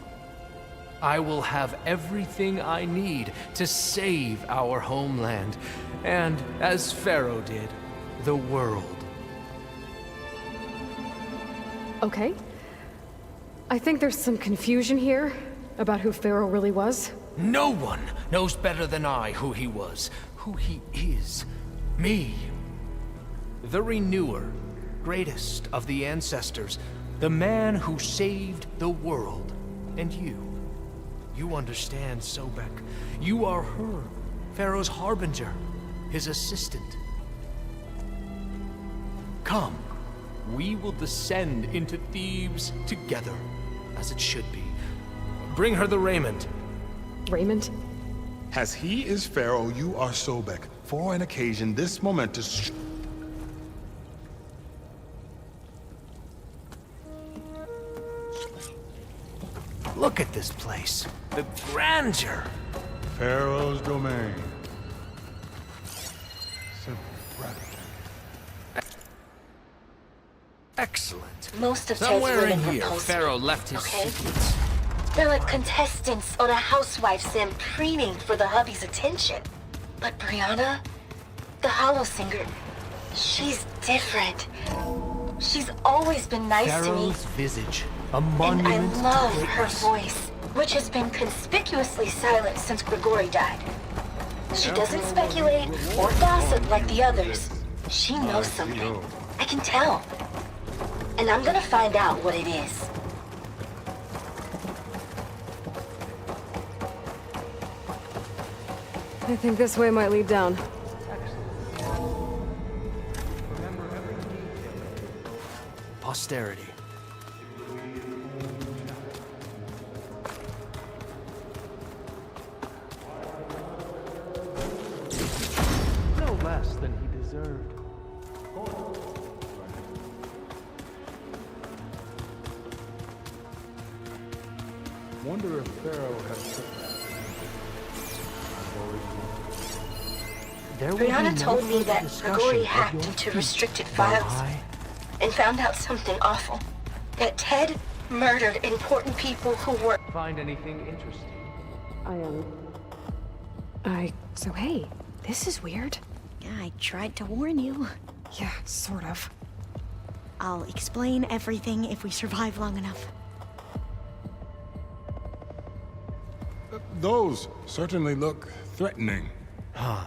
[SPEAKER 17] I will have everything I need to save our homeland, and, as Pharaoh did, the world.
[SPEAKER 2] Okay. I think there's some confusion here about who Pharaoh really was.
[SPEAKER 17] No one knows better than I who he was, who he is. Me. The Renewer, greatest of the ancestors, the man who saved the world. And you. You understand, Sobek. You are her, Pharaoh's harbinger, his assistant. Come, we will descend into Thebes together, as it should be. Bring her the raiment.
[SPEAKER 2] Raiment?
[SPEAKER 16] As he is Pharaoh, you are Sobek. For an occasion this momentous...
[SPEAKER 17] Look at this place. The grandeur.
[SPEAKER 16] Pharaoh's domain. Simply breathtaking.
[SPEAKER 17] Excellent.
[SPEAKER 19] Most of Ted's
[SPEAKER 17] Somewhere in
[SPEAKER 19] women
[SPEAKER 17] here,
[SPEAKER 19] repulse
[SPEAKER 17] Pharaoh
[SPEAKER 19] me,
[SPEAKER 17] left his
[SPEAKER 19] okay?
[SPEAKER 17] secrets.
[SPEAKER 19] They're like contestants on a housewife sim preening for the hubby's attention. But Brianna, the Hollow Singer, she's different. She's always been nice to me.
[SPEAKER 17] Pharaoh's visage, a
[SPEAKER 19] And
[SPEAKER 17] monument
[SPEAKER 19] I
[SPEAKER 17] to
[SPEAKER 19] love her
[SPEAKER 17] greatness.
[SPEAKER 19] voice, which has been conspicuously silent since Grigori died. She doesn't speculate or gossip like the others. She knows something. I can tell. And I'm gonna find out what it is.
[SPEAKER 2] I think this way might lead down.
[SPEAKER 17] Posterity. No less than he deserved.
[SPEAKER 16] Wonder if Pharaoh has took that.
[SPEAKER 19] Brianna told me that Grigori hacked into restricted files and found out something awful. That Ted murdered important people who were...
[SPEAKER 17] Find anything interesting?
[SPEAKER 2] So hey, this is weird.
[SPEAKER 1] Yeah, I tried to warn you.
[SPEAKER 2] Yeah, sort of.
[SPEAKER 1] I'll explain everything if we survive long enough.
[SPEAKER 16] Those certainly look threatening.
[SPEAKER 17] Huh.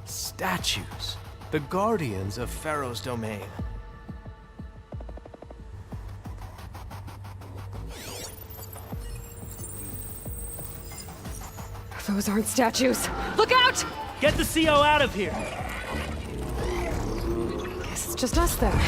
[SPEAKER 17] Statues. The guardians of Pharaoh's domain.
[SPEAKER 2] Those aren't statues. Look out!
[SPEAKER 18] Get the CO out of here!
[SPEAKER 2] Guess it's just us then.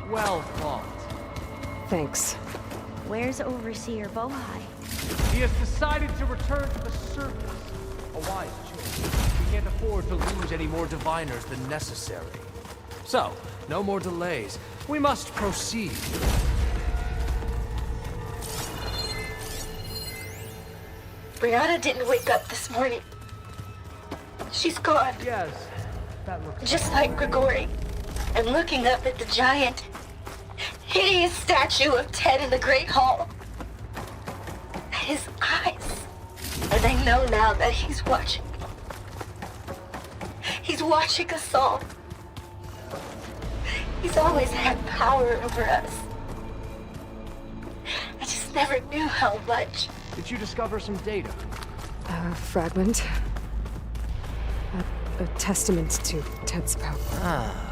[SPEAKER 17] Well fought.
[SPEAKER 2] Thanks.
[SPEAKER 1] Where's Overseer Bohai?
[SPEAKER 17] He has decided to return to the surface. A wise choice. We can't afford to lose any more diviners than necessary. So, no more delays. We must proceed.
[SPEAKER 19] Brianna didn't wake up this morning. She's gone.
[SPEAKER 17] Yes, that looks...
[SPEAKER 19] Just like Grigori. I'm looking up at the giant, hideous statue of Ted in the Great Hall. At his eyes. And I know now that he's watching. He's watching us all. He's always had power over us. I just never knew how much.
[SPEAKER 17] Did you discover some data?
[SPEAKER 2] A fragment. A testament to Ted's power.
[SPEAKER 17] Ah.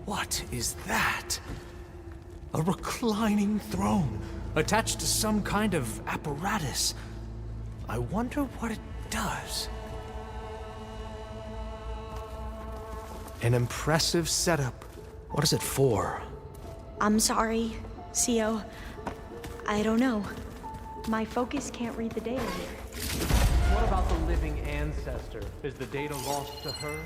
[SPEAKER 17] What is that? A reclining throne, attached to some kind of apparatus. I wonder what it does. An impressive setup. What is it for?
[SPEAKER 1] I'm sorry, Sio. I don't know. My focus can't read the data here.
[SPEAKER 17] What about the living ancestor? Is the data lost to her?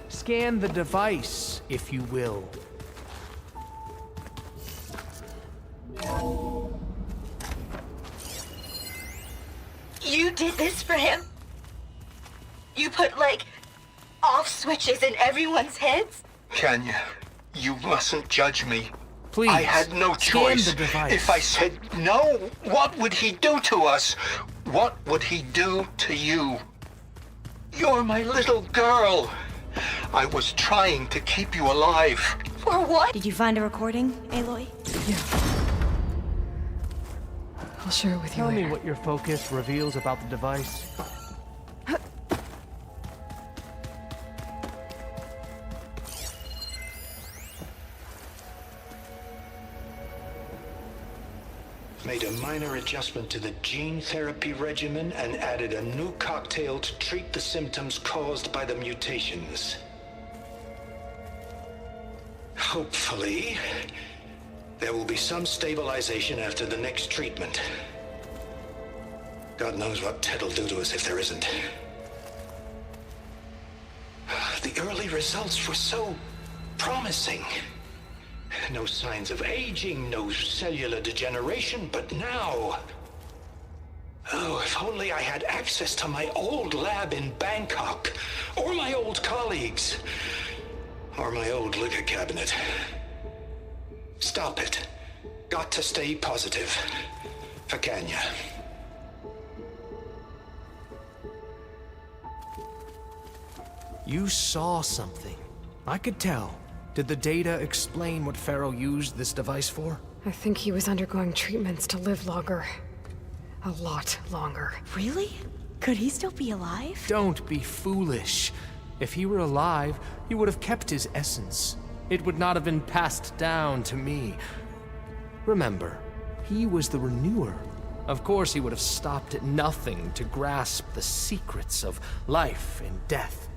[SPEAKER 17] Scan the device, if you will.
[SPEAKER 19] You did this for him? You put, like, off switches in everyone's heads?
[SPEAKER 21] Kenya, you mustn't judge me.
[SPEAKER 17] Please,
[SPEAKER 21] I had no choice.
[SPEAKER 17] scan the device.
[SPEAKER 21] If I said no, what would he do to us? What would he do to you? You're my little girl. I was trying to keep you alive.
[SPEAKER 19] For what?
[SPEAKER 1] Did you find a recording, Aloy?
[SPEAKER 2] Yeah. I'll share it with you
[SPEAKER 17] Tell
[SPEAKER 2] later.
[SPEAKER 17] me what your focus reveals about the device.
[SPEAKER 22] Made a minor adjustment to the gene therapy regimen and added a new cocktail to treat the symptoms caused by the mutations. Hopefully, there will be some stabilization after the next treatment. God knows what Ted will do to us if there isn't. The early results were so promising. No signs of aging, no cellular degeneration, but now... Oh, if only I had access to my old lab in Bangkok, or my old colleagues, or my old liquor cabinet. Stop it. Got to stay positive. For Kenya.
[SPEAKER 17] You saw something. I could tell. Did the data explain what Pharaoh used this device for?
[SPEAKER 2] I think he was undergoing treatments to live longer. A lot longer.
[SPEAKER 1] Really? Could he still be alive?
[SPEAKER 17] Don't be foolish. If he were alive, he would have kept his essence. It would not have been passed down to me. Remember, he was the renewer. Of course, he would have stopped at nothing to grasp the secrets of life and death.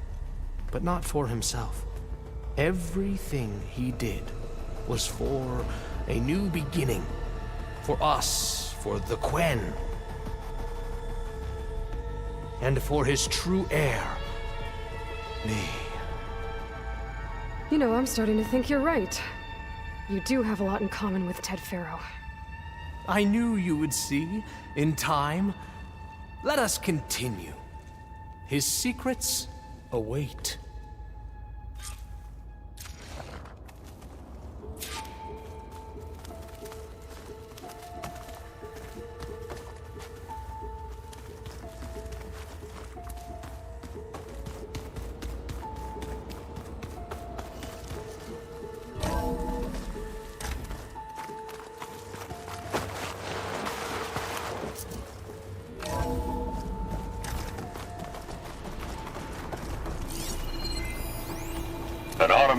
[SPEAKER 17] But not for himself. Everything he did was for a new beginning. For us, for the Quen. And for his true heir, me.
[SPEAKER 2] You know, I'm starting to think you're right. You do have a lot in common with Ted Pharaoh.
[SPEAKER 17] I knew you would see, in time. Let us continue. His secrets await.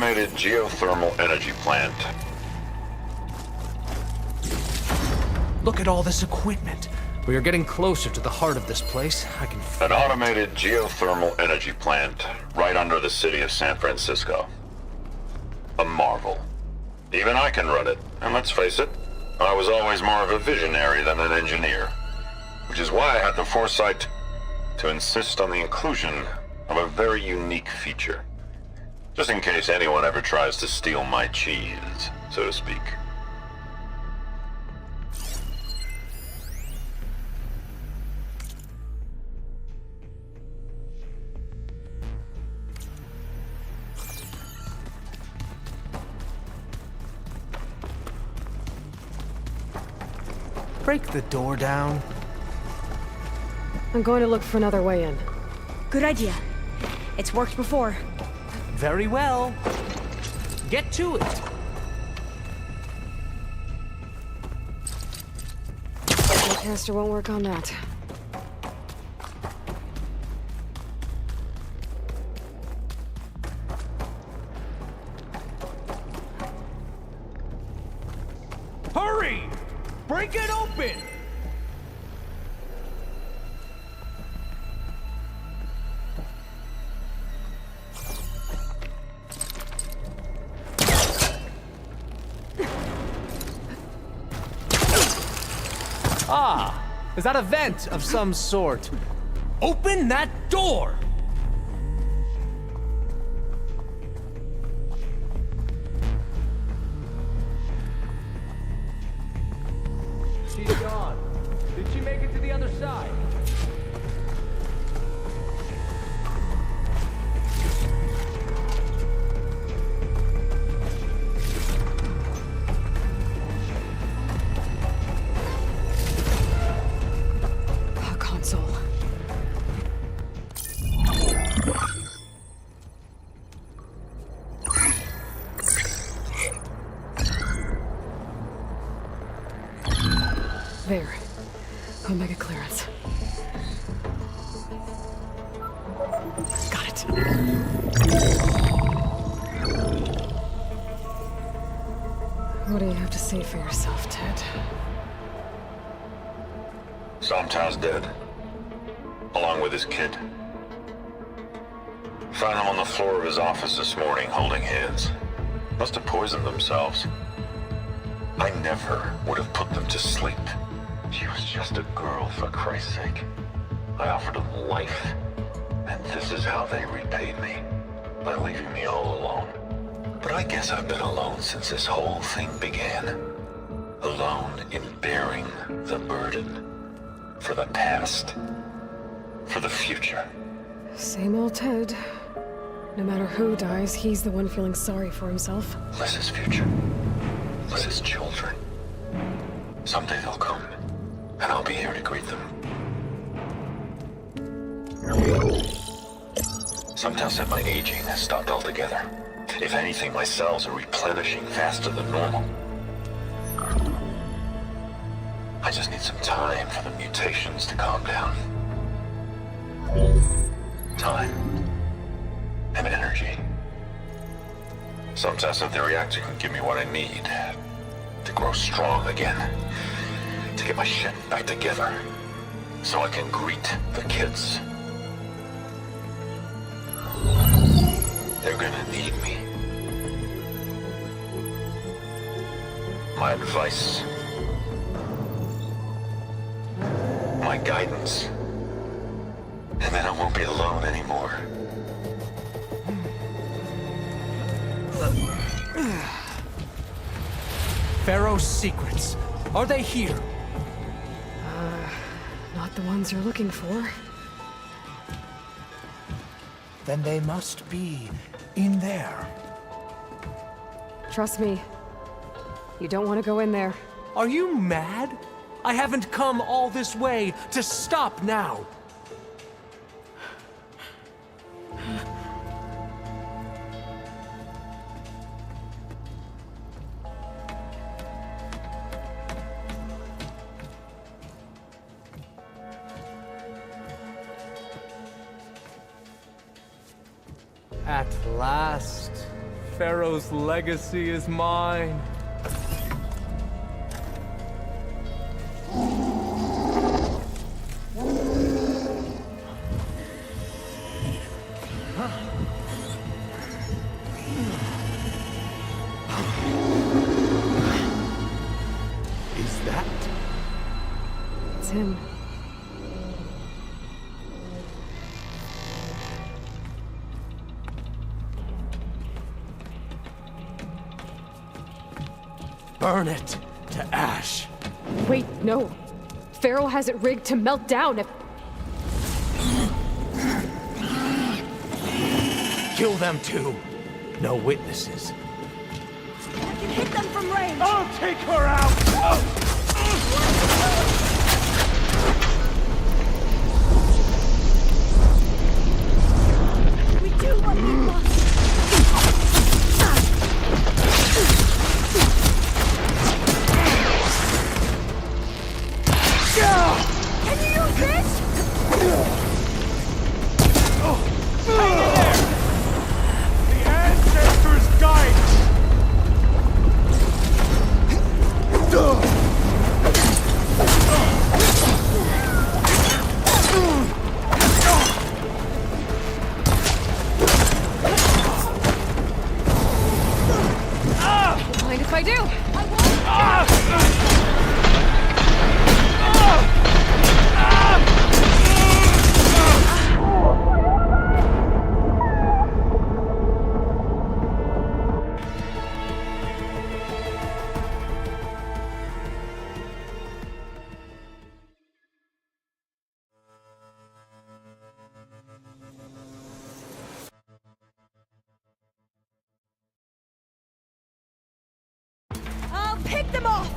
[SPEAKER 20] automated geothermal energy plant.
[SPEAKER 17] Look at all this equipment. We are getting closer to the heart of this place. I can feel
[SPEAKER 20] An automated geothermal energy plant right under the city of San Francisco. A marvel. Even I can run it, and let's face it, I was always more of a visionary than an engineer. Which is why I had the foresight to insist on the inclusion of a very unique feature. Just in case anyone ever tries to steal my cheese, so to speak.
[SPEAKER 17] break the door down.
[SPEAKER 2] I'm going to look for another way in.
[SPEAKER 1] Good idea. It's worked before.
[SPEAKER 17] Very well. Get to it.
[SPEAKER 2] My caster won't work on that.
[SPEAKER 17] Hurry! Break it open! Ah, is that a vent of some sort? Open that door! She's gone. Did she make it to the other side?
[SPEAKER 2] A console. There. Omega clearance. Got it. What do you have to say for yourself, Ted?
[SPEAKER 20] Somtow's dead. Along with his kid. Found him on the floor of his office this morning, holding hands. Must have poisoned themselves. I never would have put them to sleep. She was just a girl, for Christ's sake. I offered them life, and this is how they repaid me, by leaving me all alone. But I guess I've been alone since this whole thing began. Alone in bearing the burden. For the past. For the future.
[SPEAKER 2] Same old Ted. No matter who dies, he's the one feeling sorry for himself.
[SPEAKER 20] Liz's future. Liz's children. Someday they'll come. And I'll be here to greet them. Somtow said my aging has stopped altogether. If anything, my cells are replenishing faster than normal. I just need some time for the mutations to calm down. Time. And energy. Somtow said the reactor can give me what I need to grow strong again. To get my shit back together, so I can greet the kids. They're gonna need me. My advice. My guidance. And then I won't be alone anymore.
[SPEAKER 17] Pharaoh's secrets. Are they here?
[SPEAKER 2] Not the ones you're looking for.
[SPEAKER 17] Then they must be in there.
[SPEAKER 2] Trust me. You don't want to go in there.
[SPEAKER 17] Are you mad? I haven't come all this way to stop now. At last, Pharaoh's legacy is mine. Is that?
[SPEAKER 2] It's him.
[SPEAKER 17] Burn it to ash.
[SPEAKER 2] Wait, no. Pharaoh has it rigged to melt down if...
[SPEAKER 17] Kill them too. No witnesses.
[SPEAKER 1] I can hit them from range!
[SPEAKER 18] I'll take her out!
[SPEAKER 1] We do what we must! Can you use this?
[SPEAKER 18] Hang in there! The Ancestors' Guide!
[SPEAKER 2] Mind if I do?
[SPEAKER 1] I'll pick them off!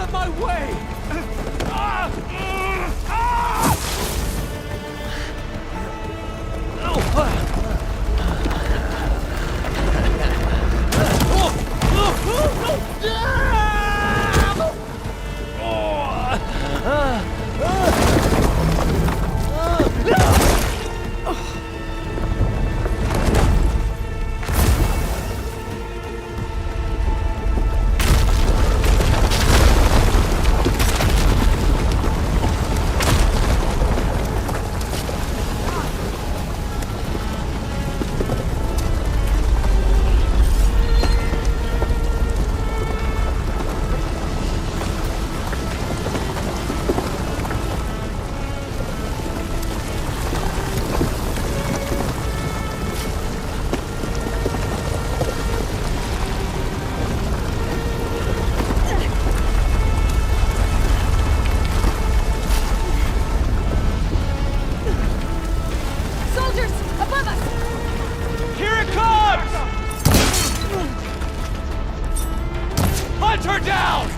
[SPEAKER 8] of my way!
[SPEAKER 2] Soldiers, above us!
[SPEAKER 18] Here it comes! Hunt her down!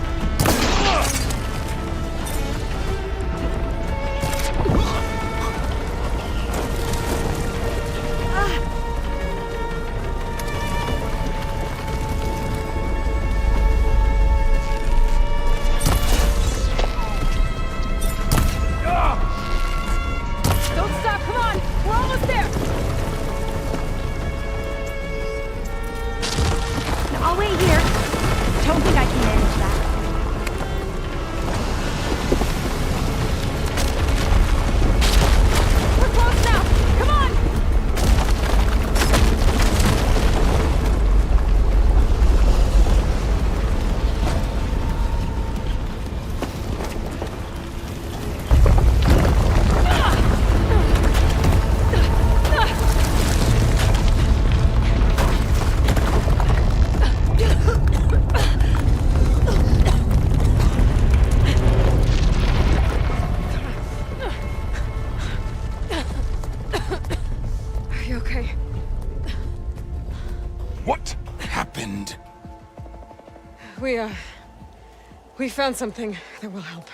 [SPEAKER 2] Don't stop, come on! We're almost there!
[SPEAKER 1] I'll wait here. Don't think I can manage that.
[SPEAKER 2] We're close now! Come on! Are you okay?
[SPEAKER 16] What happened?
[SPEAKER 2] We found something that will help.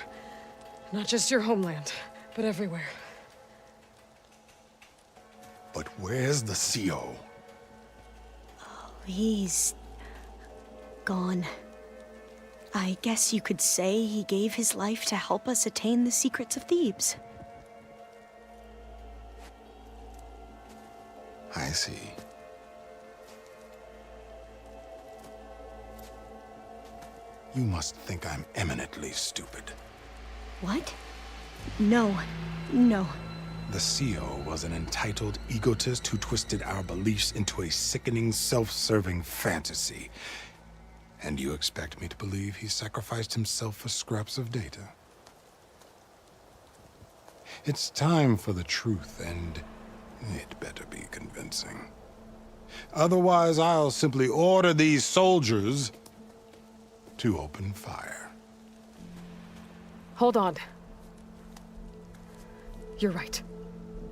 [SPEAKER 2] Not just your homeland, but everywhere.
[SPEAKER 16] But where's the CO?
[SPEAKER 1] He's gone. I guess you could say he gave his life to help us attain the secrets of Thebes.
[SPEAKER 16] I see. You must think I'm eminently stupid.
[SPEAKER 1] What? No. No.
[SPEAKER 16] The CO was an entitled egotist who twisted our beliefs into a sickening, self-serving fantasy. And you expect me to believe he sacrificed himself for scraps of data? It's time for the truth, and it better be convincing. Otherwise, I'll simply order these soldiers to open fire.
[SPEAKER 2] Hold on. You're right.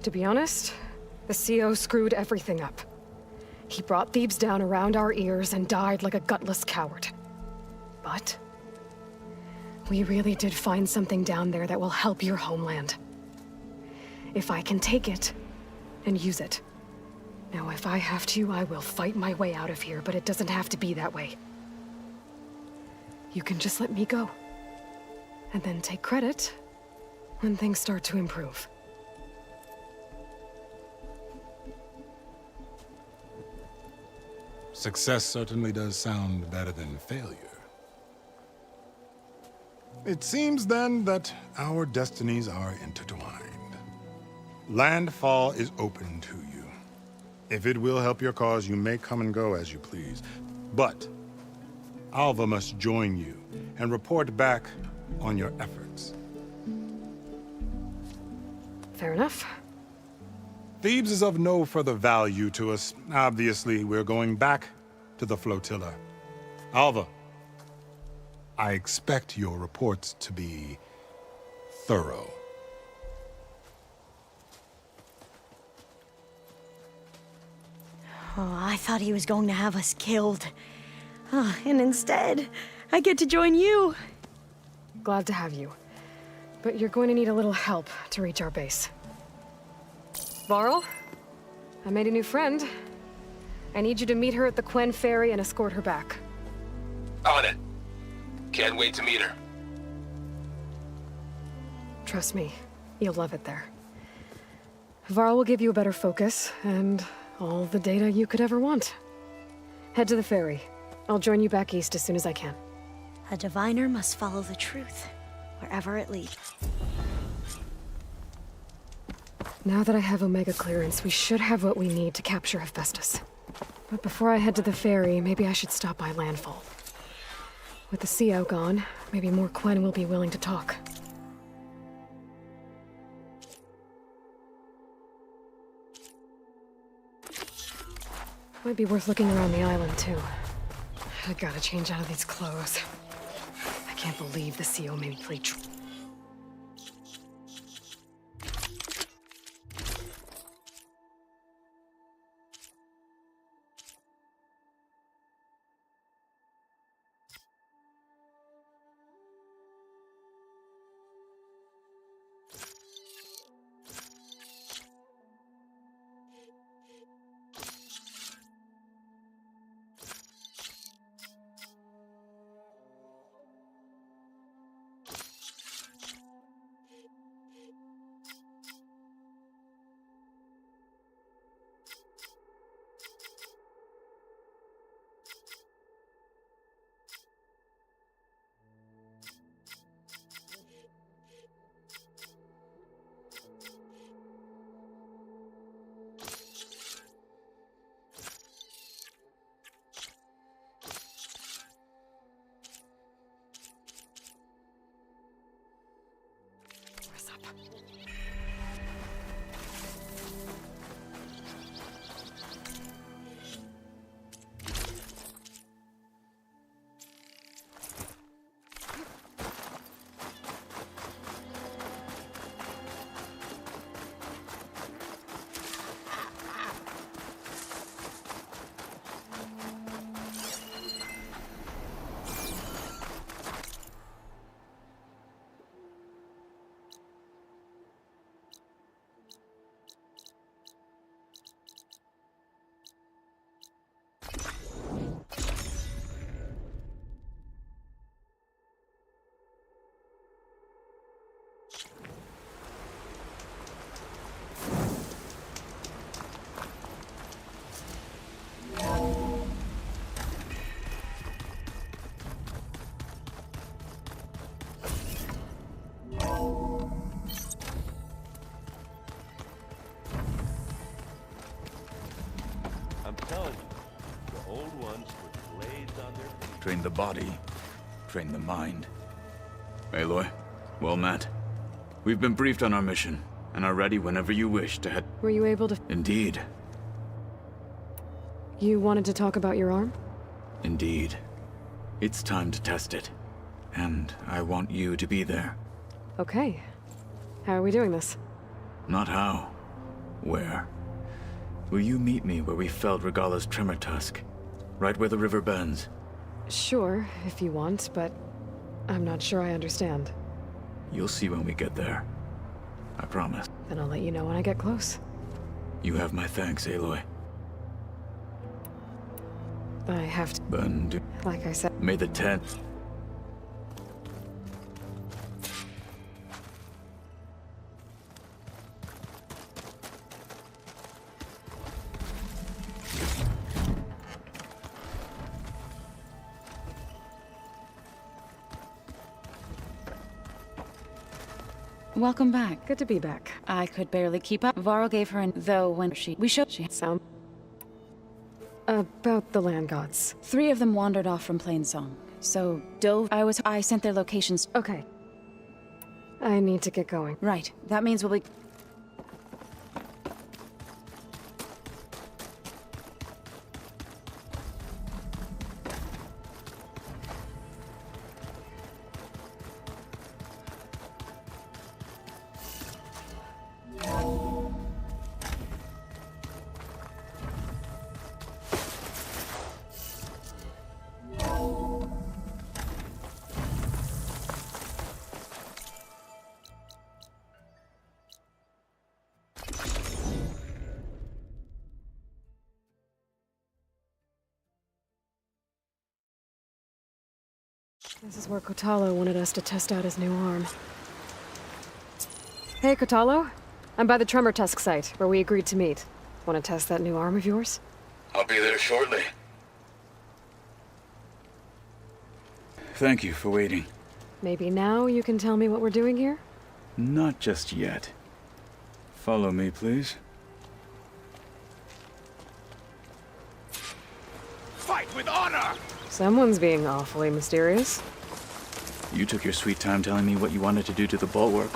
[SPEAKER 2] To be honest, the CO screwed everything up. He brought Thebes down around our ears and died like a gutless coward. But we really did find something down there that will help your homeland. If I can take it and use it. Now, if I have to, I will fight my way out of here, but it doesn't have to be that way. You can just let me go. And then take credit when things start to improve.
[SPEAKER 16] Success certainly does sound better than failure. It seems then that our destinies are intertwined. Landfall is open to you. If it will help your cause, you may come and go as you please. But Alva must join you and report back on your efforts.
[SPEAKER 2] Fair enough.
[SPEAKER 16] Thebes is of no further value to us. Obviously, we're going back to the flotilla. Alva, I expect your reports to be thorough.
[SPEAKER 1] Oh, I thought he was going to have us killed. And instead, I get to join you.
[SPEAKER 2] Glad to have you. But you're going to need a little help to reach our base. Varl, I made a new friend. I need you to meet her at the Quen Ferry and escort her back.
[SPEAKER 11] On it. Can't wait to meet her.
[SPEAKER 2] Trust me, you'll love it there. Varl will give you a better focus, and all the data you could ever want. Head to the ferry. I'll join you back east as soon as I can.
[SPEAKER 1] A diviner must follow the truth, wherever it leads.
[SPEAKER 2] Now that I have Omega clearance, we should have what we need to capture Hephaestus. But before I head to the ferry, maybe I should stop by Landfall. With the CO gone, maybe more Quen will be willing to talk. Might be worth looking around the island, too. I gotta change out of these clothes. I can't believe the CO made me play
[SPEAKER 9] I'm telling you, the old ones put blades on their feet.
[SPEAKER 14] Train the body, train the mind. Aloy, well met. We've been briefed on our mission, and are ready whenever you wish to head...
[SPEAKER 2] Were you able to...
[SPEAKER 14] Indeed.
[SPEAKER 2] You wanted to talk about your arm?
[SPEAKER 14] Indeed. It's time to test it. And I want you to be there.
[SPEAKER 2] Okay. How are we doing this?
[SPEAKER 14] Not how. Where? Will you meet me where we felled Regalla's tremor tusk? Right where the river bends?
[SPEAKER 2] Sure, if you want, but I'm not sure I understand.
[SPEAKER 14] You'll see when we get there. I promise.
[SPEAKER 2] Then I'll let you know when I get close.
[SPEAKER 14] You have my thanks, Aloy.
[SPEAKER 2] I have to...
[SPEAKER 14] Then do...
[SPEAKER 2] Like I said...
[SPEAKER 14] May the 10th...
[SPEAKER 12] Welcome back.
[SPEAKER 2] Good to be back.
[SPEAKER 12] I could barely keep up. Varl gave her though when we showed she
[SPEAKER 2] sound about the land gods.
[SPEAKER 12] 3 of them wandered off from Plainsong. So I sent their locations.
[SPEAKER 2] Okay. I need to get going.
[SPEAKER 12] Right. That means we'll be...
[SPEAKER 2] This is where Kotalo wanted us to test out his new arm. Hey, Kotalo. I'm by the Tremor Tusk site, where we agreed to meet. Want to test that new arm of yours?
[SPEAKER 6] I'll be there shortly.
[SPEAKER 14] Thank you for waiting.
[SPEAKER 2] Maybe now you can tell me what we're doing here?
[SPEAKER 14] Not just yet. Follow me, please.
[SPEAKER 18] Fight with honor!
[SPEAKER 2] Someone's being awfully mysterious.
[SPEAKER 14] You took your sweet time telling me what you wanted to do to the bulwark.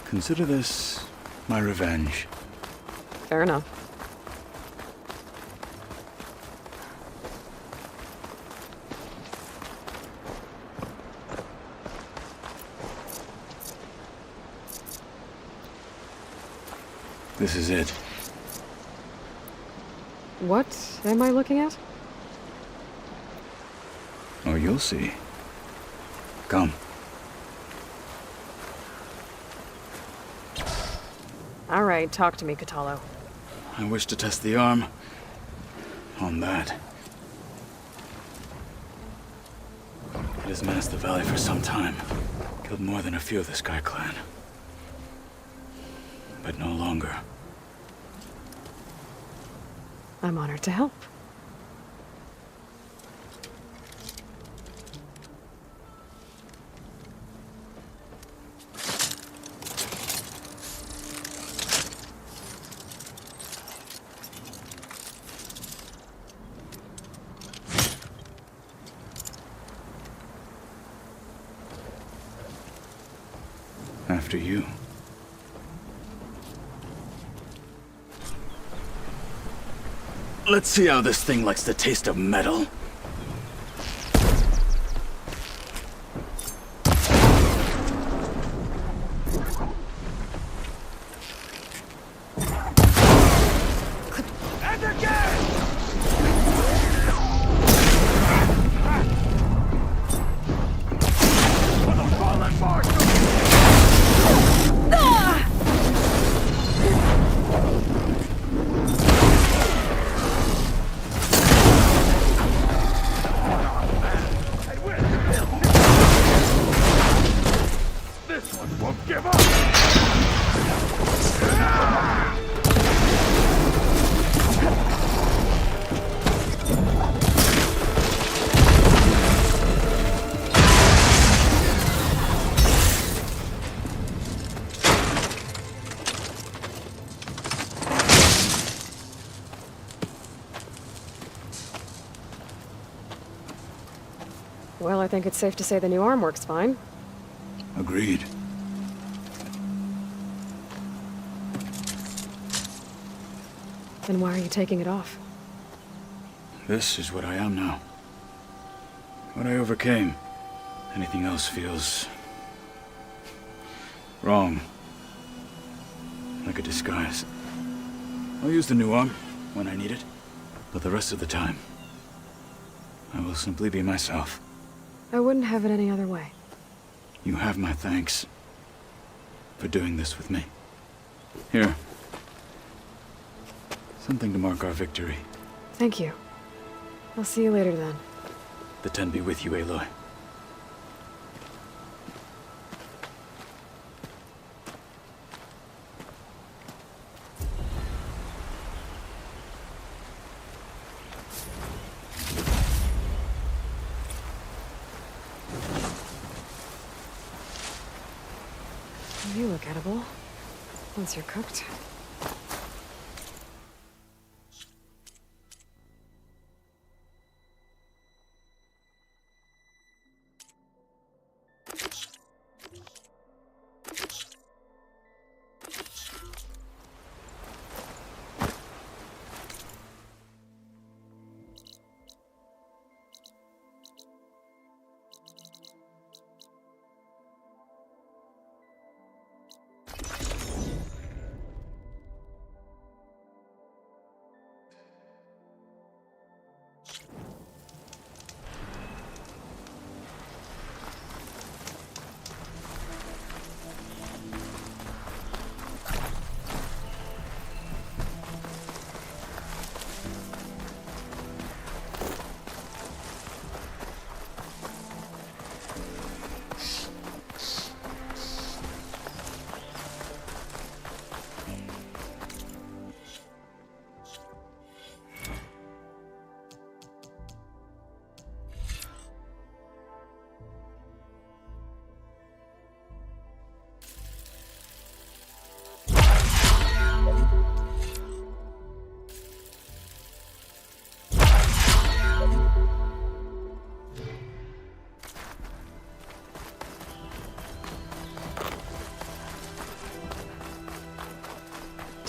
[SPEAKER 14] Consider this my revenge.
[SPEAKER 2] Fair enough.
[SPEAKER 14] This is it.
[SPEAKER 2] What am I looking at?
[SPEAKER 14] Oh, you'll see. Come.
[SPEAKER 2] All right, talk to me, Kotalo.
[SPEAKER 14] I wish to test the arm on that. It has menaced the valley for some time. Killed more than a few of the Sky Clan. But no longer.
[SPEAKER 2] I'm honored to help.
[SPEAKER 14] After you. Let's see how this thing likes the taste of metal.
[SPEAKER 18] And again! For the fallen marshal! This one won't give up!
[SPEAKER 2] Well, I think it's safe to say the new arm works fine.
[SPEAKER 14] Agreed.
[SPEAKER 2] Then why are you taking it off?
[SPEAKER 14] This is what I am now. What I overcame. Anything else feels wrong. Like a disguise. I'll use the new arm when I need it, but the rest of the time, I will simply be myself.
[SPEAKER 2] I wouldn't have it any other way.
[SPEAKER 14] You have my thanks for doing this with me. Here. Something to mark our victory.
[SPEAKER 2] Thank you. I'll see you later then.
[SPEAKER 14] The Ten be with you, Aloy.
[SPEAKER 2] You look edible. Once you're cooked.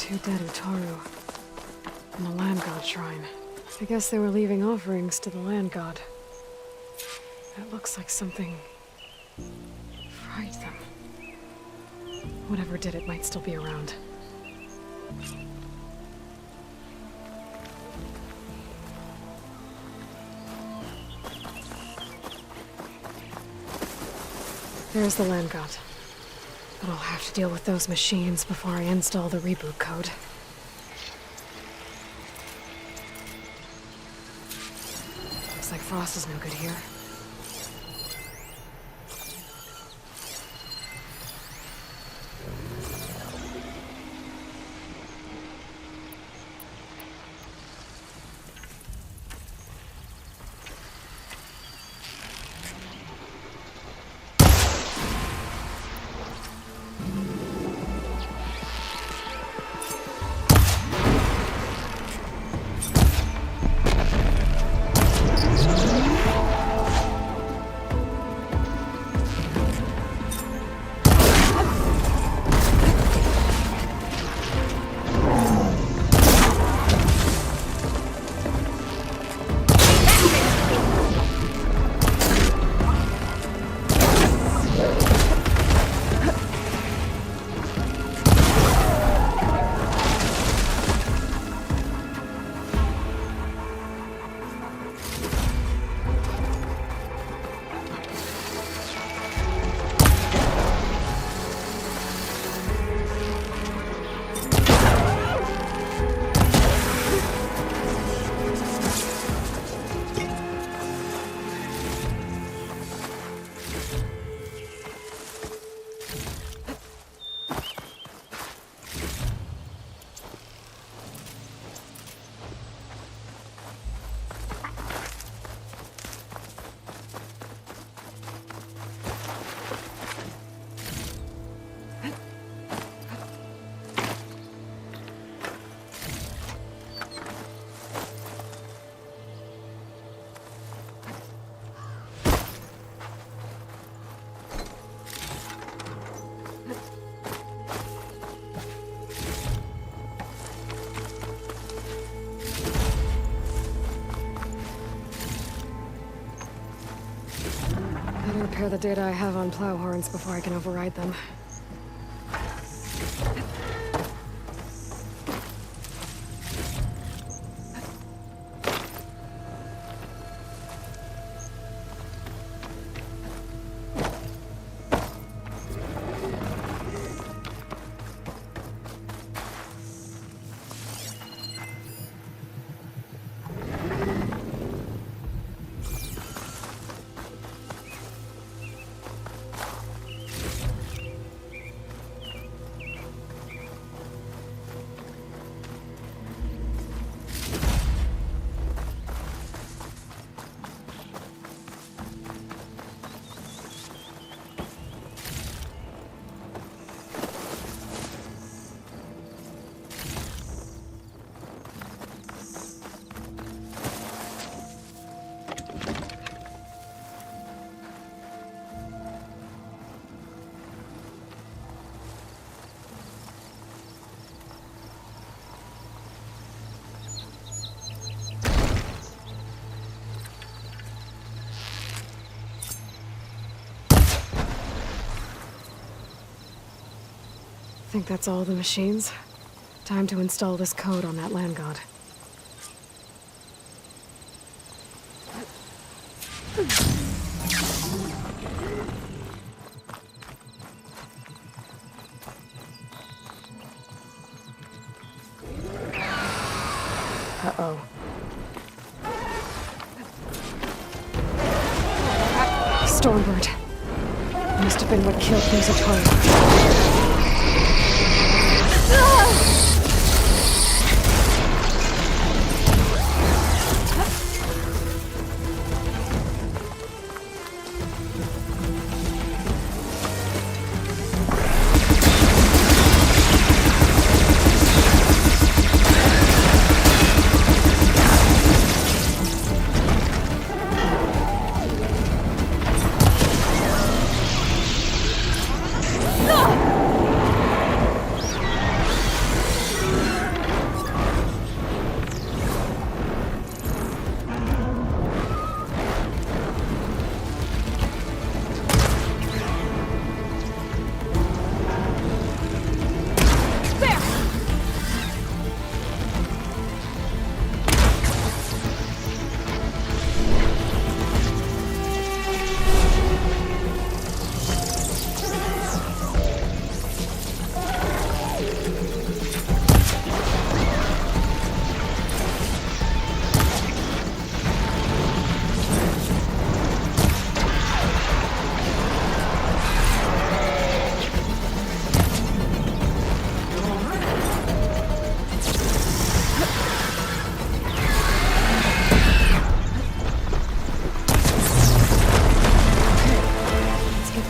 [SPEAKER 2] Two dead Utaru. And the Land God Shrine. I guess they were leaving offerings to the Land God. That looks like something fried them. Whatever did it might still be around. There's the Land God. But I'll have to deal with those machines before I install the reboot code. Looks like Frost is no good here. Repair the data I have on Plowhorns before I can override them. Think that's all the machines? Time to install this code on that Land God. Uh-oh. Stormbird. Must have been what killed those Utaru.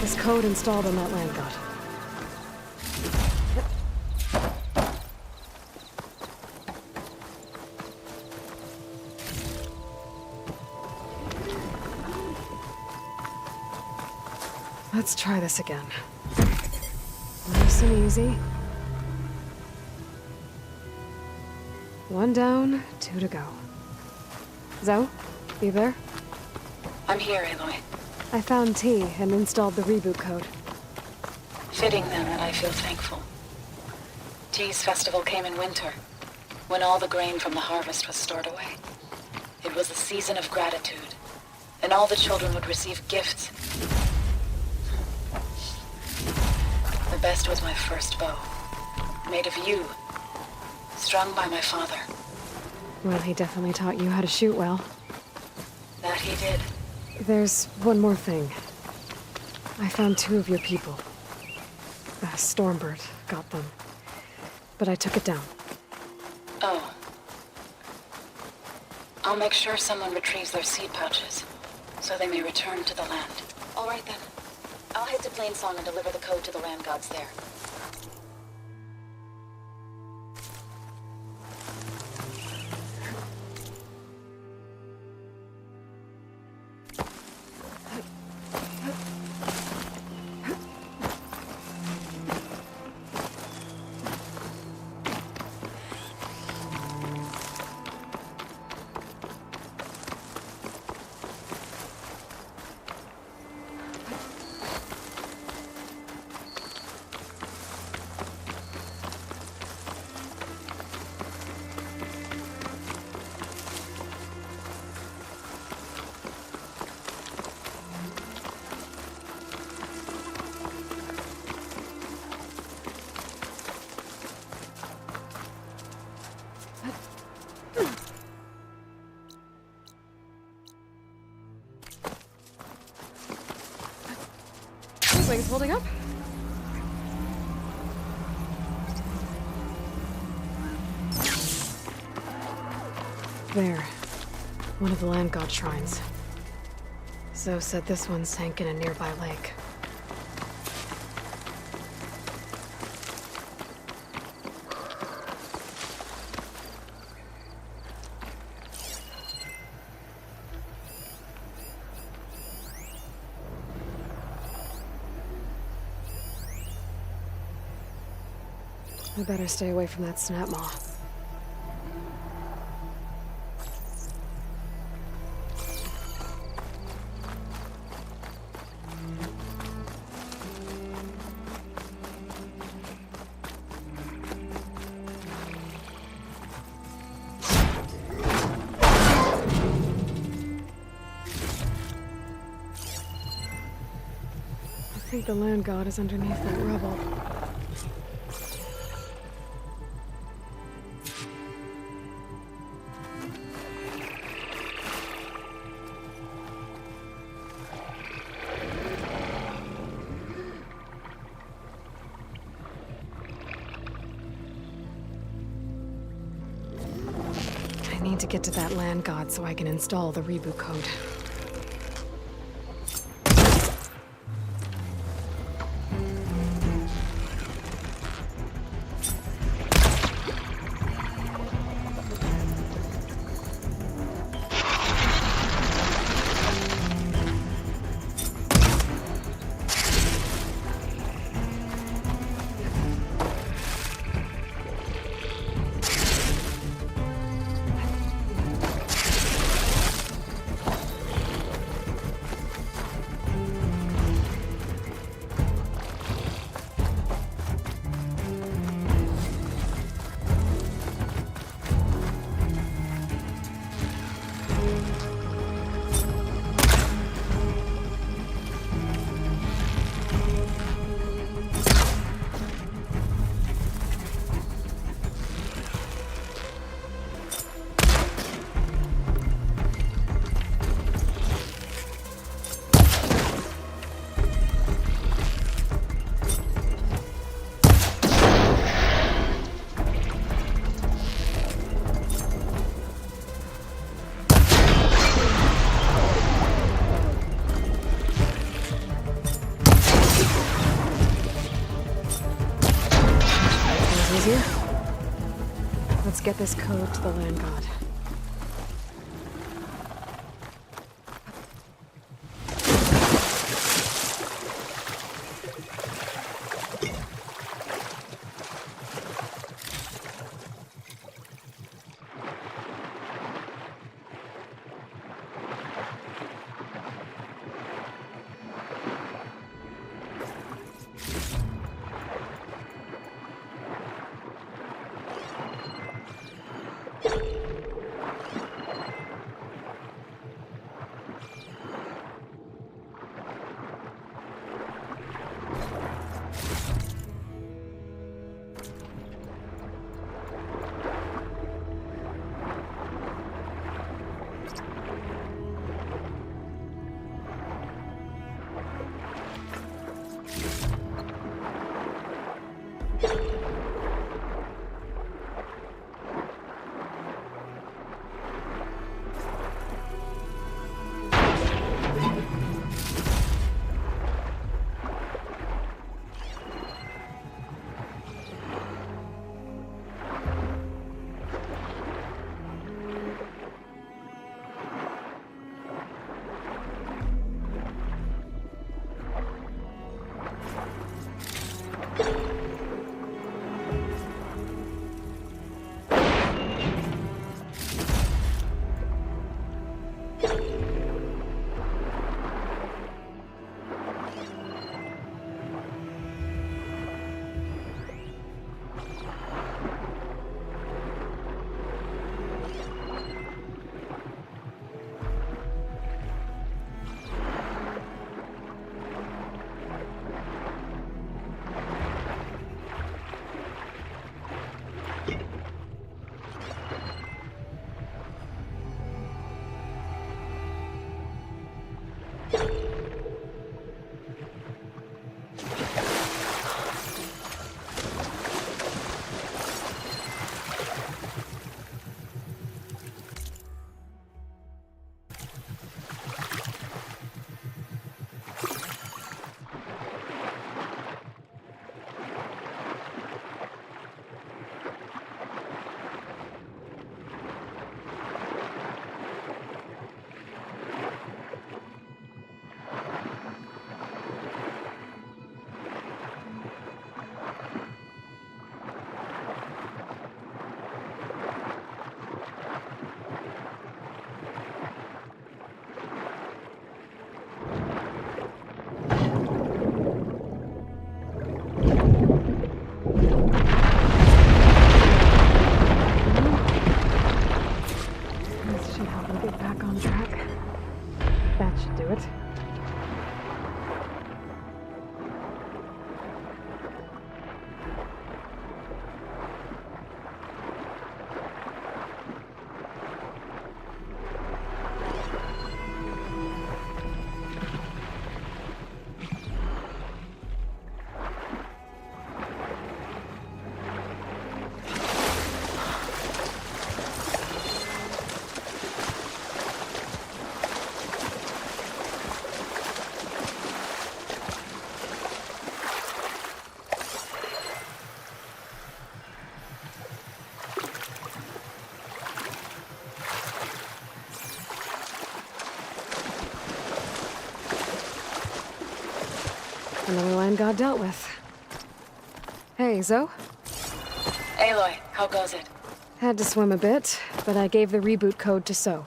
[SPEAKER 2] this code installed on that land god. Let's try this again. Nice and easy. 1 down, 2 to go. Zoe, you there?
[SPEAKER 4] I'm here, Aloy.
[SPEAKER 2] I found T and installed the reboot code.
[SPEAKER 4] Fitting then that I feel thankful. T's festival came in winter, when all the grain from the harvest was stored away. It was a season of gratitude, and all the children would receive gifts. The best was my first bow, made of yew, strung by my father.
[SPEAKER 2] Well, he definitely taught you how to shoot well.
[SPEAKER 4] That he did.
[SPEAKER 2] There's one more thing. I found 2 of your people. Stormbird got them, but I took it down.
[SPEAKER 4] Oh. I'll make sure someone retrieves their seed pouches, so they may return to the land. All right then. I'll head to Plainsong and deliver the code to the land gods there.
[SPEAKER 2] Wings holding up? There. One of the land god shrines. Zoe said this one sank in a nearby lake. I better stay away from that snap maw. I think the land god is underneath that rubble. I need to get to that land god so I can install the reboot code. here. Let's get this code to the Land God. Another land god dealt with. Hey, Zoe?
[SPEAKER 4] Aloy, how goes it?
[SPEAKER 2] Had to swim a bit, but I gave the reboot code to So.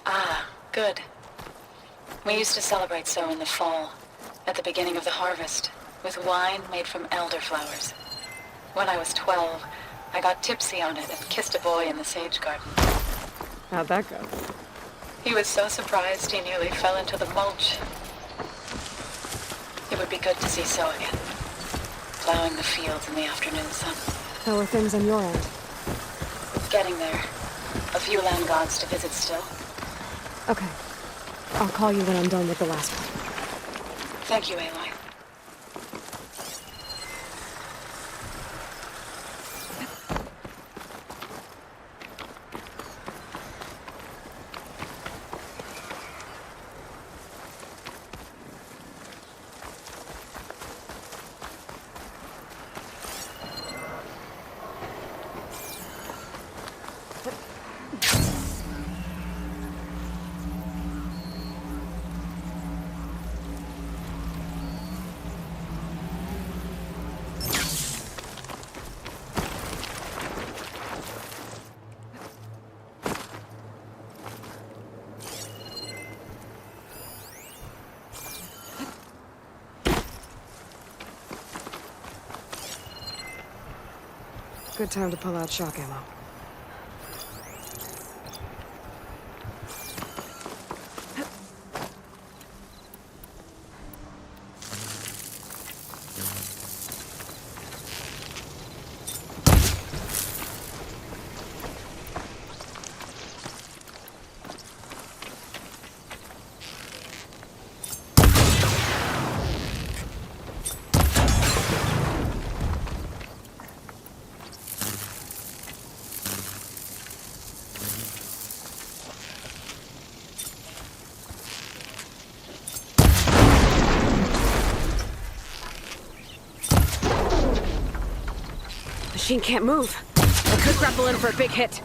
[SPEAKER 4] Ah, good. We used to celebrate So in the fall, at the beginning of the harvest, with wine made from elderflowers. When I was 12, I got tipsy on it and kissed a boy in the sage garden.
[SPEAKER 2] How'd that go?
[SPEAKER 4] He was so surprised he nearly fell into the mulch. It would be good to see So again, plowing the fields in the afternoon sun.
[SPEAKER 2] How are things on your end?
[SPEAKER 4] Getting there. A few land gods to visit still.
[SPEAKER 2] Okay. I'll call you when I'm done with the last one.
[SPEAKER 4] Thank you, Aloy.
[SPEAKER 2] Good time to pull out shock ammo. Machine can't move. I could grapple in for a big hit.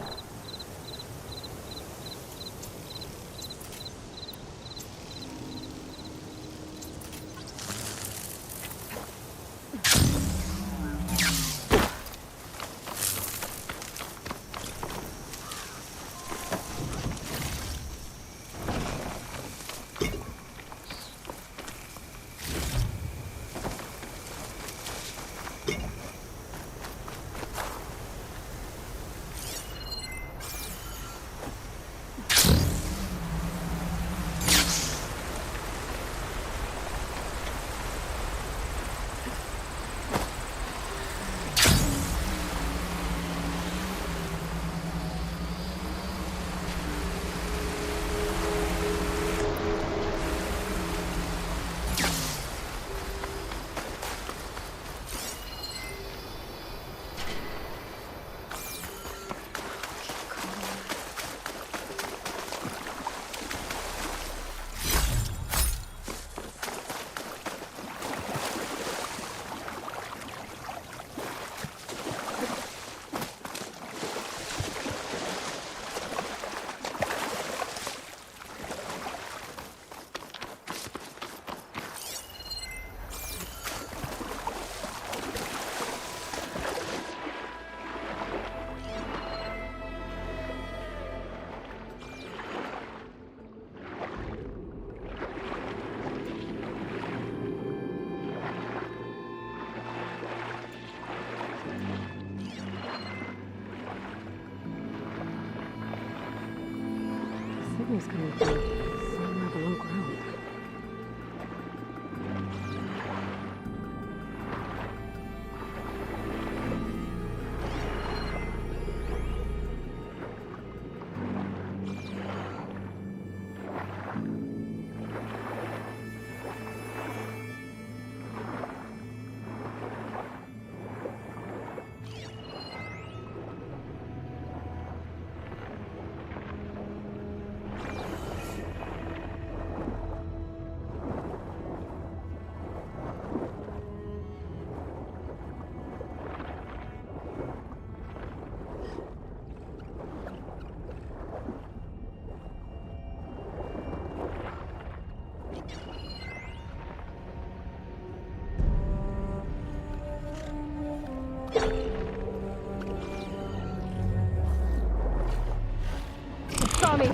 [SPEAKER 2] Signal's coming from somewhere below ground. Saw me.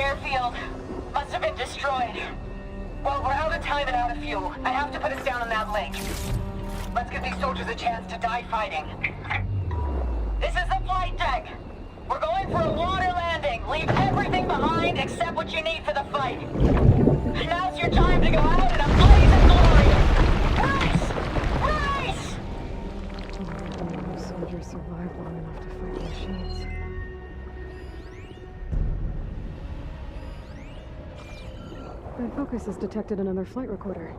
[SPEAKER 7] airfield. Must have been destroyed. Well, we're out of time and out of fuel. I have to put us down on that lake. Let's give these soldiers a chance to die fighting. This is the flight deck. We're going for a water landing. Leave everything behind except what you need for the fight. Now's your time to go out in a blaze of glory. Race! Race!
[SPEAKER 2] No soldiers survived long enough to fight machines. My focus has detected another flight recorder.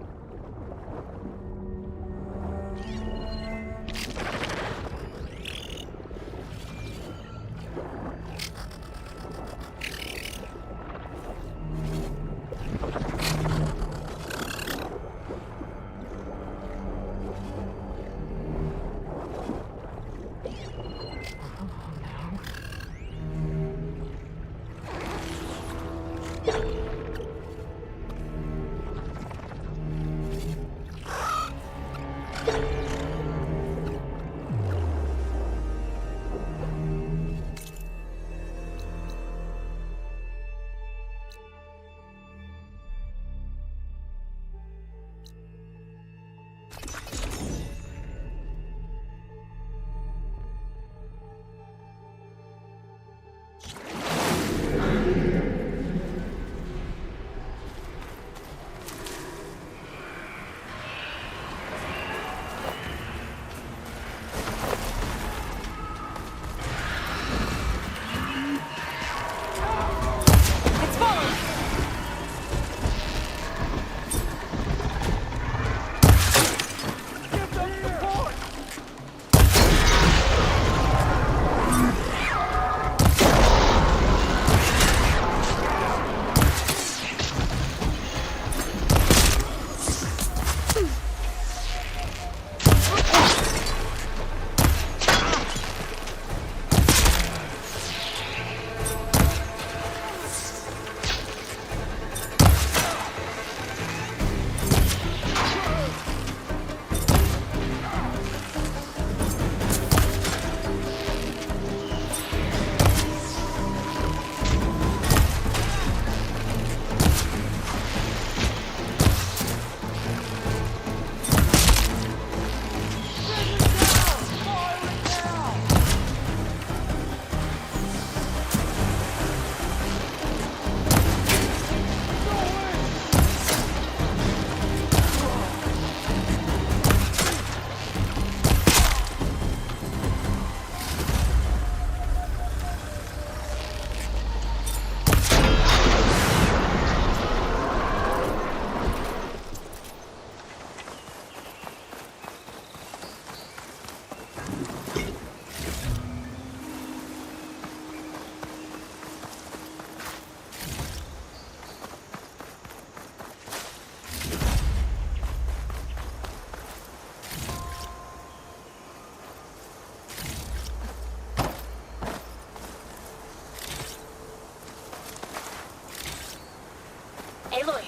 [SPEAKER 1] Aloy,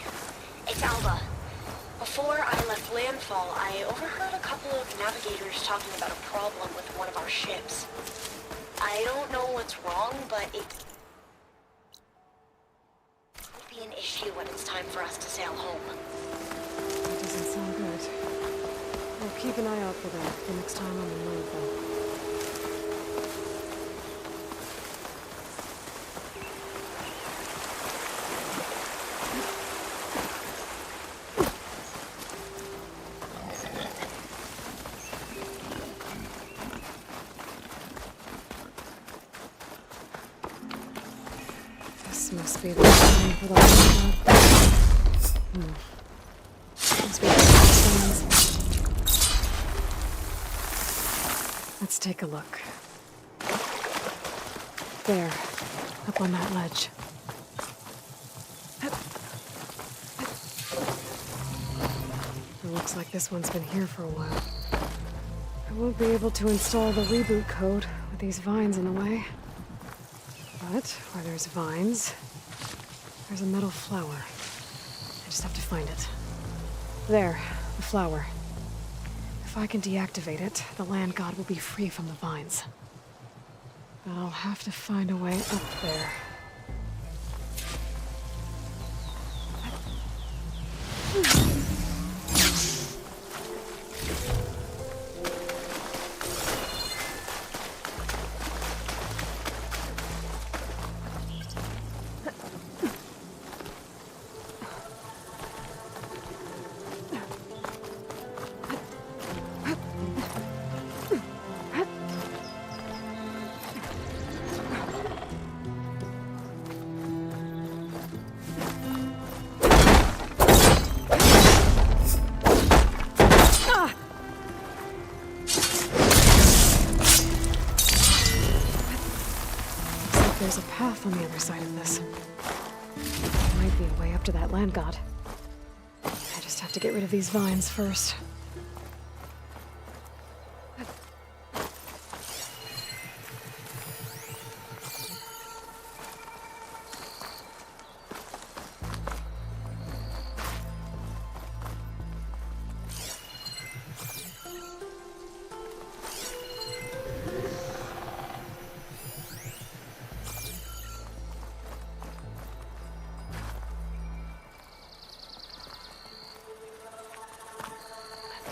[SPEAKER 1] it's Alva. Before I left landfall, I overheard a couple of navigators talking about a problem with one of our ships. I don't know what's wrong, but it could be an issue when it's time for us to sail home.
[SPEAKER 2] That doesn't sound good. I'll keep an eye out for that the next time I'm in mode, though. This must be the time for the last one. Must be the last ones. Let's take a look. There, up on that ledge. It looks like this one's been here for a while. I won't be able to install the reboot code with these vines in the way. But where there's vines, there's a metal flower. I just have to find it. There, the flower. If I can deactivate it, the land god will be free from the vines. But I'll have to find a way up there. There's a path on the other side of this. Might be a way up to that land god. I just have to get rid of these vines first.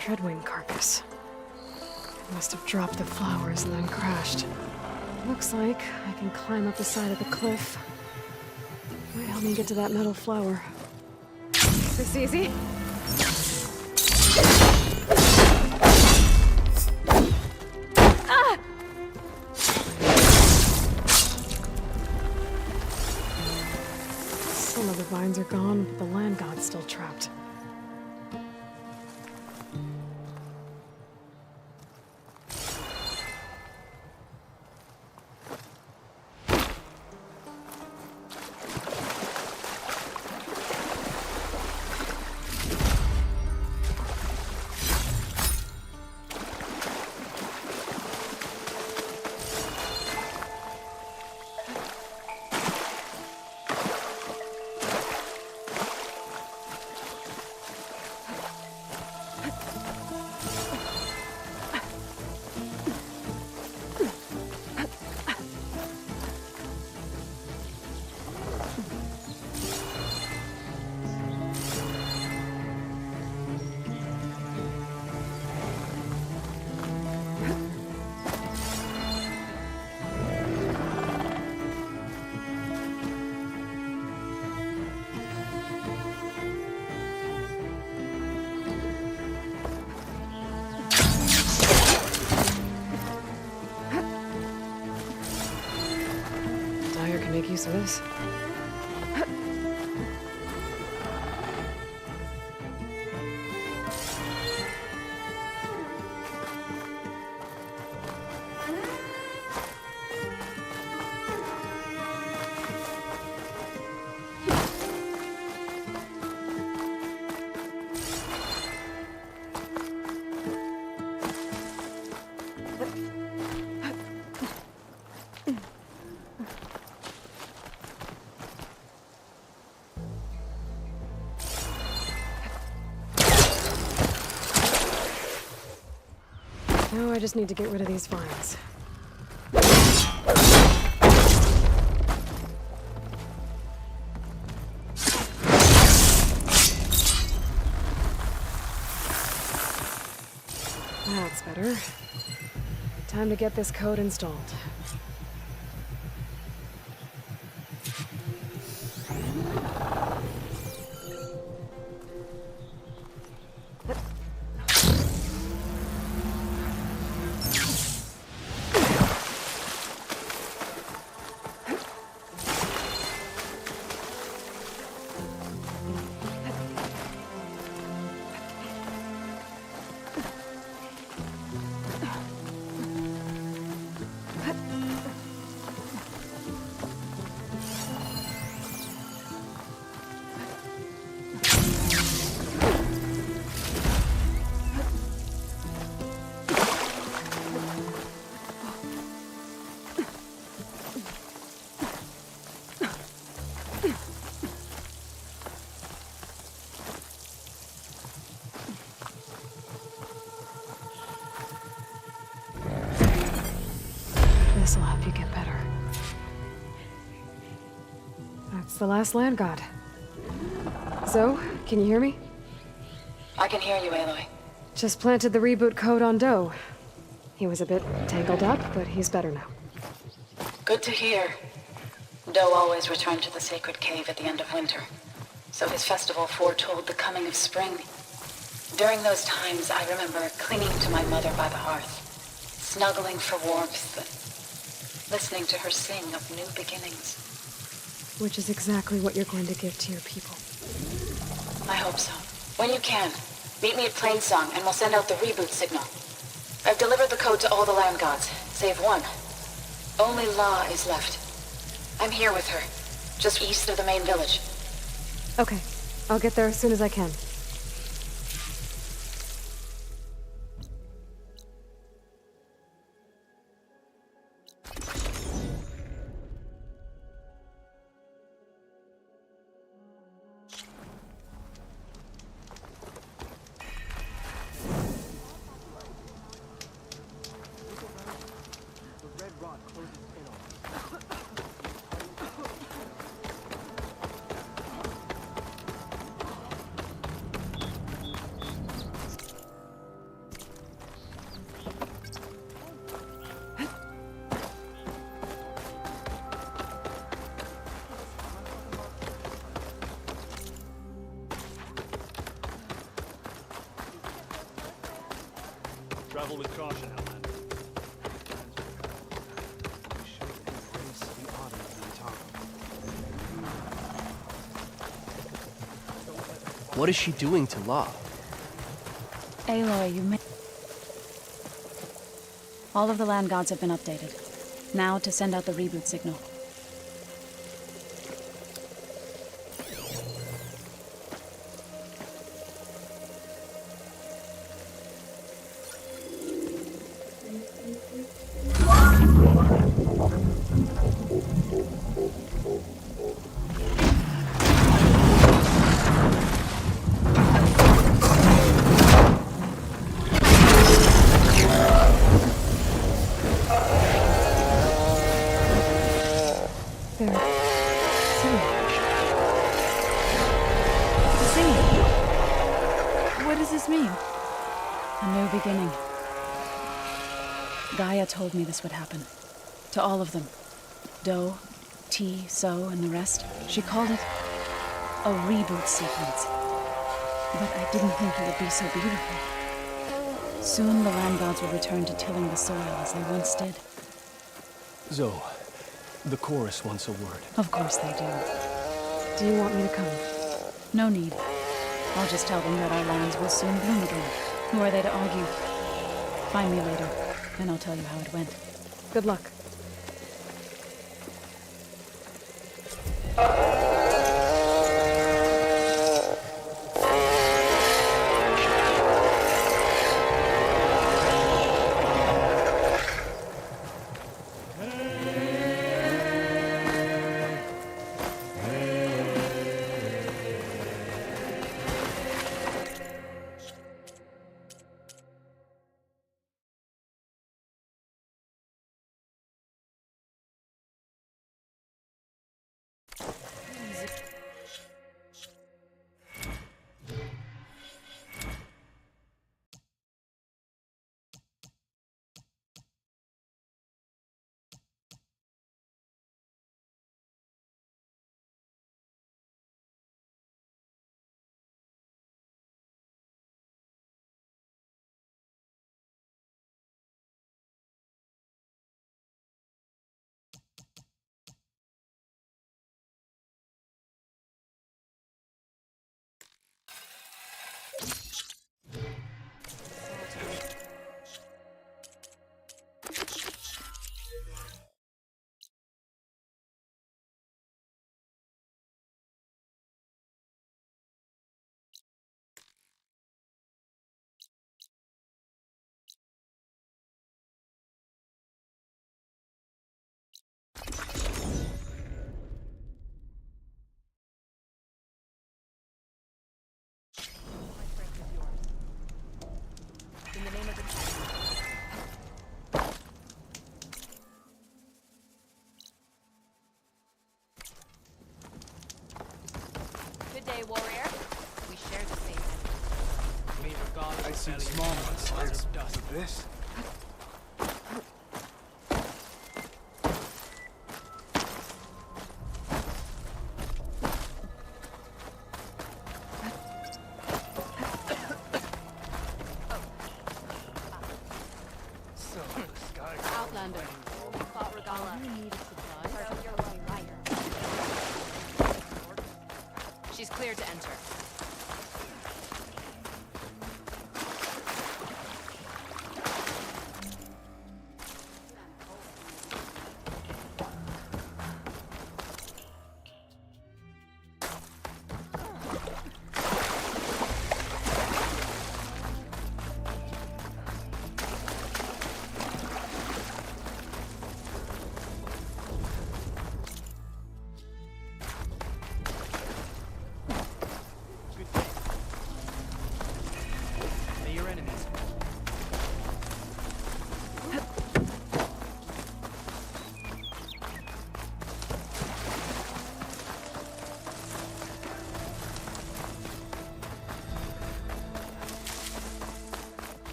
[SPEAKER 2] Dreadwing carcass. It must have dropped the flowers and then crashed. Looks like I can climb up the side of the cliff. Might help me get to that metal flower. Is this easy? Ah! Some of the vines are gone, but the land god's still trapped. Make use of this. Now I just need to get rid of these vines. That's better. Time to get this code installed. This'll help you get better. That's the last land god. So, can you hear me?
[SPEAKER 4] I can hear you, Aloy.
[SPEAKER 2] Just planted the reboot code on Doe. He was a bit tangled up, but he's better now.
[SPEAKER 4] Good to hear. Doe always returned to the sacred cave at the end of winter, so his festival foretold the coming of spring. During those times, I remember clinging to my mother by the hearth, snuggling for warmth, and listening to her sing of new beginnings.
[SPEAKER 2] Which is exactly what you're going to give to your people.
[SPEAKER 4] I hope so. When you can, meet me at Plainsong and we'll send out the reboot signal. I've delivered the code to all the land gods, save one. Only La is left. I'm here with her, just east of the main village.
[SPEAKER 2] Okay, I'll get there as soon as I can.
[SPEAKER 18] Travel with caution, Outlander.
[SPEAKER 5] What is she doing to La?
[SPEAKER 12] Aloy, you may... All of the land gods have been updated. Now to send out the reboot signal. Beginning. Gaia told me this would happen. To all of them. Doe, T, So, and the rest. She called it a reboot sequence. But I didn't think it would be so beautiful. Soon the land gods will return to tilling the soil as they once did.
[SPEAKER 17] Zoe, the chorus wants a word.
[SPEAKER 12] Of course they do.
[SPEAKER 2] Do you want me to come?
[SPEAKER 12] No need. I'll just tell them that our lands will soon bloom again. Who are they to argue? Find me later, and I'll tell you how it went.
[SPEAKER 2] Good luck.
[SPEAKER 14] I've seen small ones of this.
[SPEAKER 2] Outlander. Thought Regala. You need a supply. She's cleared to enter.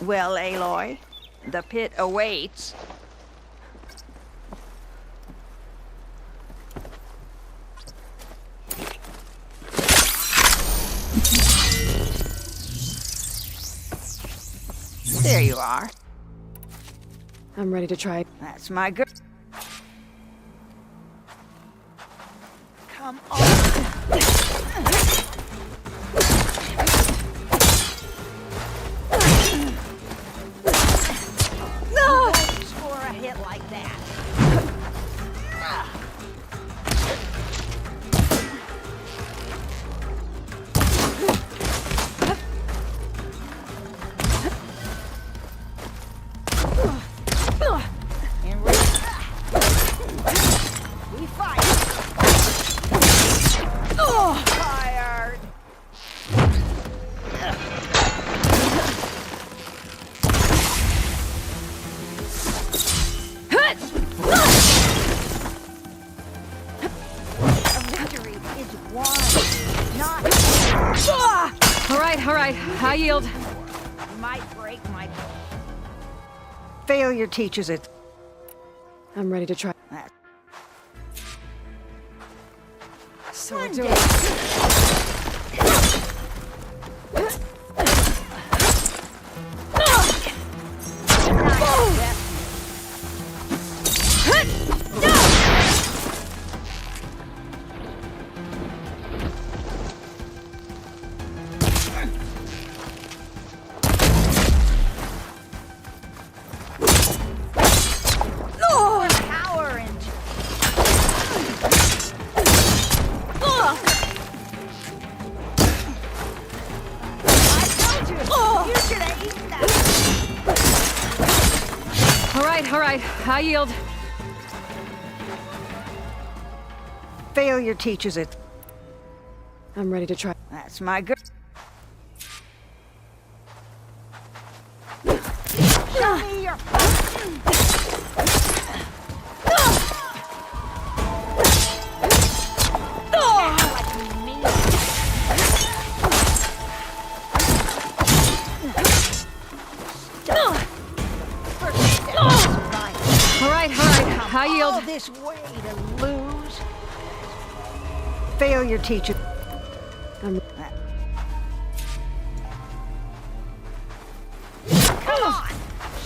[SPEAKER 10] Well, Aloy, the pit awaits. There you are.
[SPEAKER 2] I'm ready to try.
[SPEAKER 10] That's my girl. Come on. No! Score a hit like that. We fight. Oh, fired. Victory is won, not.
[SPEAKER 2] All right, I yield.
[SPEAKER 10] Might break my. Failure teaches it.
[SPEAKER 2] I'm ready to try. So we're doing.
[SPEAKER 10] Power and. You should have eaten that.
[SPEAKER 2] All right, I yield.
[SPEAKER 10] Failure teaches it.
[SPEAKER 2] I'm ready to try.
[SPEAKER 10] That's my girl. Show me your.
[SPEAKER 2] High yield.
[SPEAKER 10] All this way to lose. Failure teacher. Come on!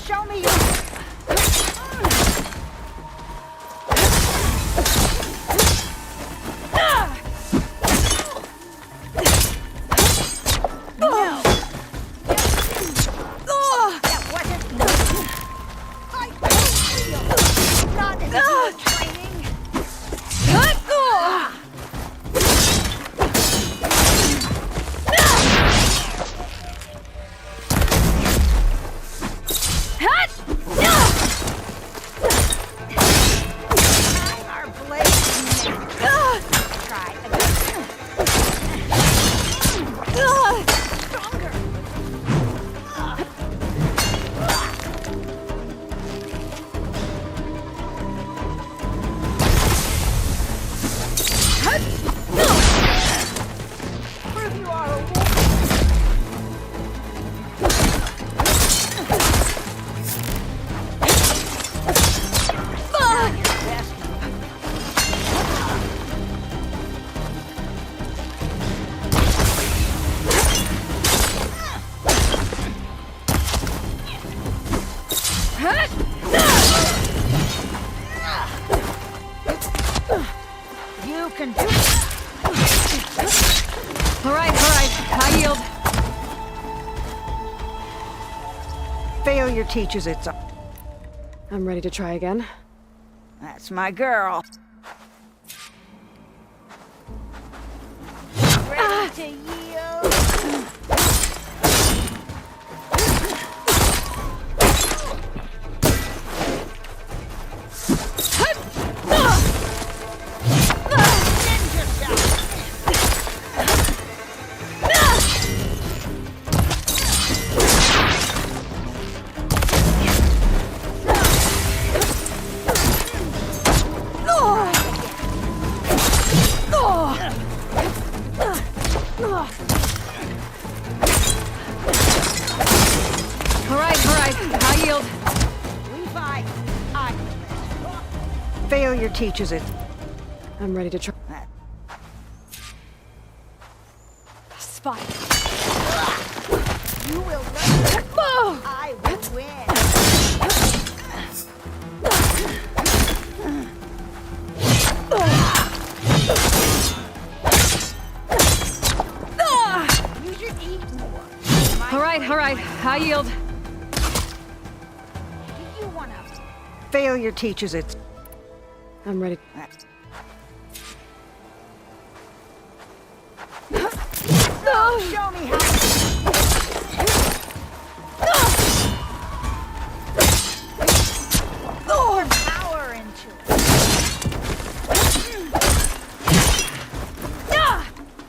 [SPEAKER 10] Show me your... No! That wasn't nothing. I feel not as if you were training. Our blades now. Try again. Stronger. Prove you are a woman. You can do it.
[SPEAKER 2] All right. High yield.
[SPEAKER 10] Failure teaches its...
[SPEAKER 2] I'm ready to try again.
[SPEAKER 10] That's my girl. Ready to yield?
[SPEAKER 2] All right. High yield.
[SPEAKER 10] We fight. Failure teaches it.
[SPEAKER 2] I'm ready to try.
[SPEAKER 10] Spot. You will learn. I will win. You should eat more.
[SPEAKER 2] All right. High yield.
[SPEAKER 10] Do you want to? Failure teaches it.
[SPEAKER 2] I'm ready.
[SPEAKER 10] Show me how. More power into it.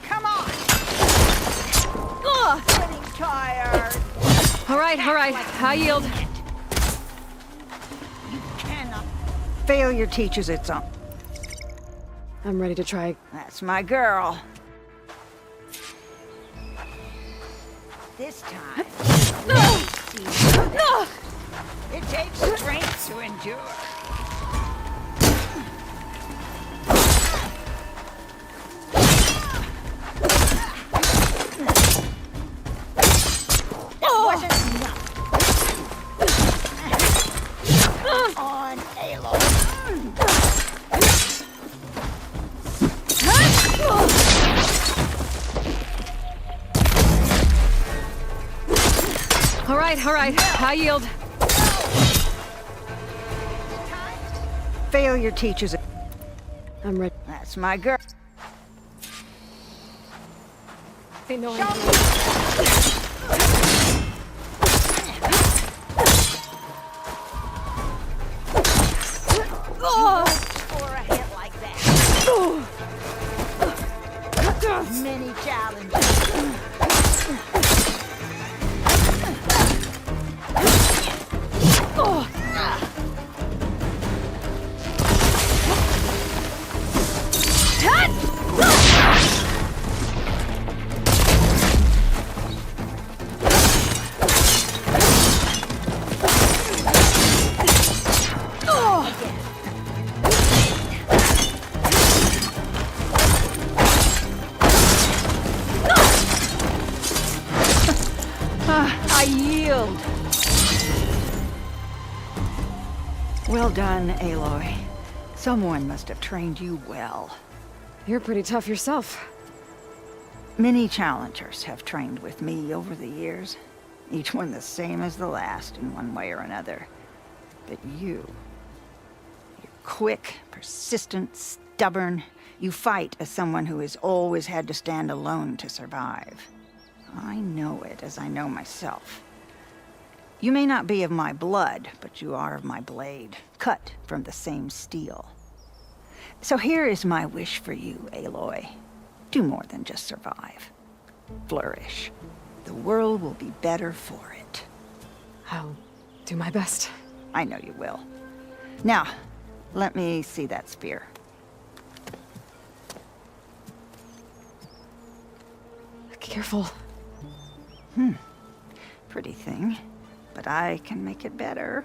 [SPEAKER 10] Come on. Getting tired.
[SPEAKER 2] All right. High yield.
[SPEAKER 10] You cannot. Failure teaches its own.
[SPEAKER 2] I'm ready to try.
[SPEAKER 10] That's my girl. This time. It takes strength to endure. That wasn't enough. On, Aloy.
[SPEAKER 2] All right. High yield.
[SPEAKER 10] Failure teaches it.
[SPEAKER 2] I'm ready.
[SPEAKER 10] That's my girl.
[SPEAKER 2] They know
[SPEAKER 10] For a hit like that. Many challenges. I yield. Well done, Aloy. Someone must have trained you well.
[SPEAKER 2] You're pretty tough yourself.
[SPEAKER 10] Many challengers have trained with me over the years. Each one the same as the last in one way or another. But you're quick, persistent, stubborn. You fight as someone who has always had to stand alone to survive. I know it as I know myself. You may not be of my blood, but you are of my blade, cut from the same steel. So here is my wish for you, Aloy. Do more than just survive. Flourish. The world will be better for it.
[SPEAKER 2] I'll do my best.
[SPEAKER 10] I know you will. Now, let me see that spear.
[SPEAKER 2] Careful.
[SPEAKER 10] Pretty thing, but I can make it better.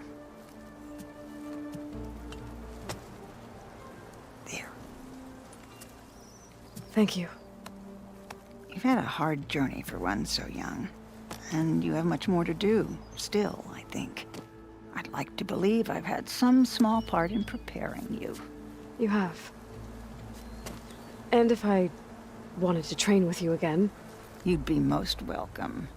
[SPEAKER 10] There.
[SPEAKER 2] Thank you.
[SPEAKER 10] You've had a hard journey for one so young, and you have much more to do, still, I think. I'd like to believe I've had some small part in preparing you.
[SPEAKER 2] You have. And if I wanted to train with you again,
[SPEAKER 10] you'd be most welcome.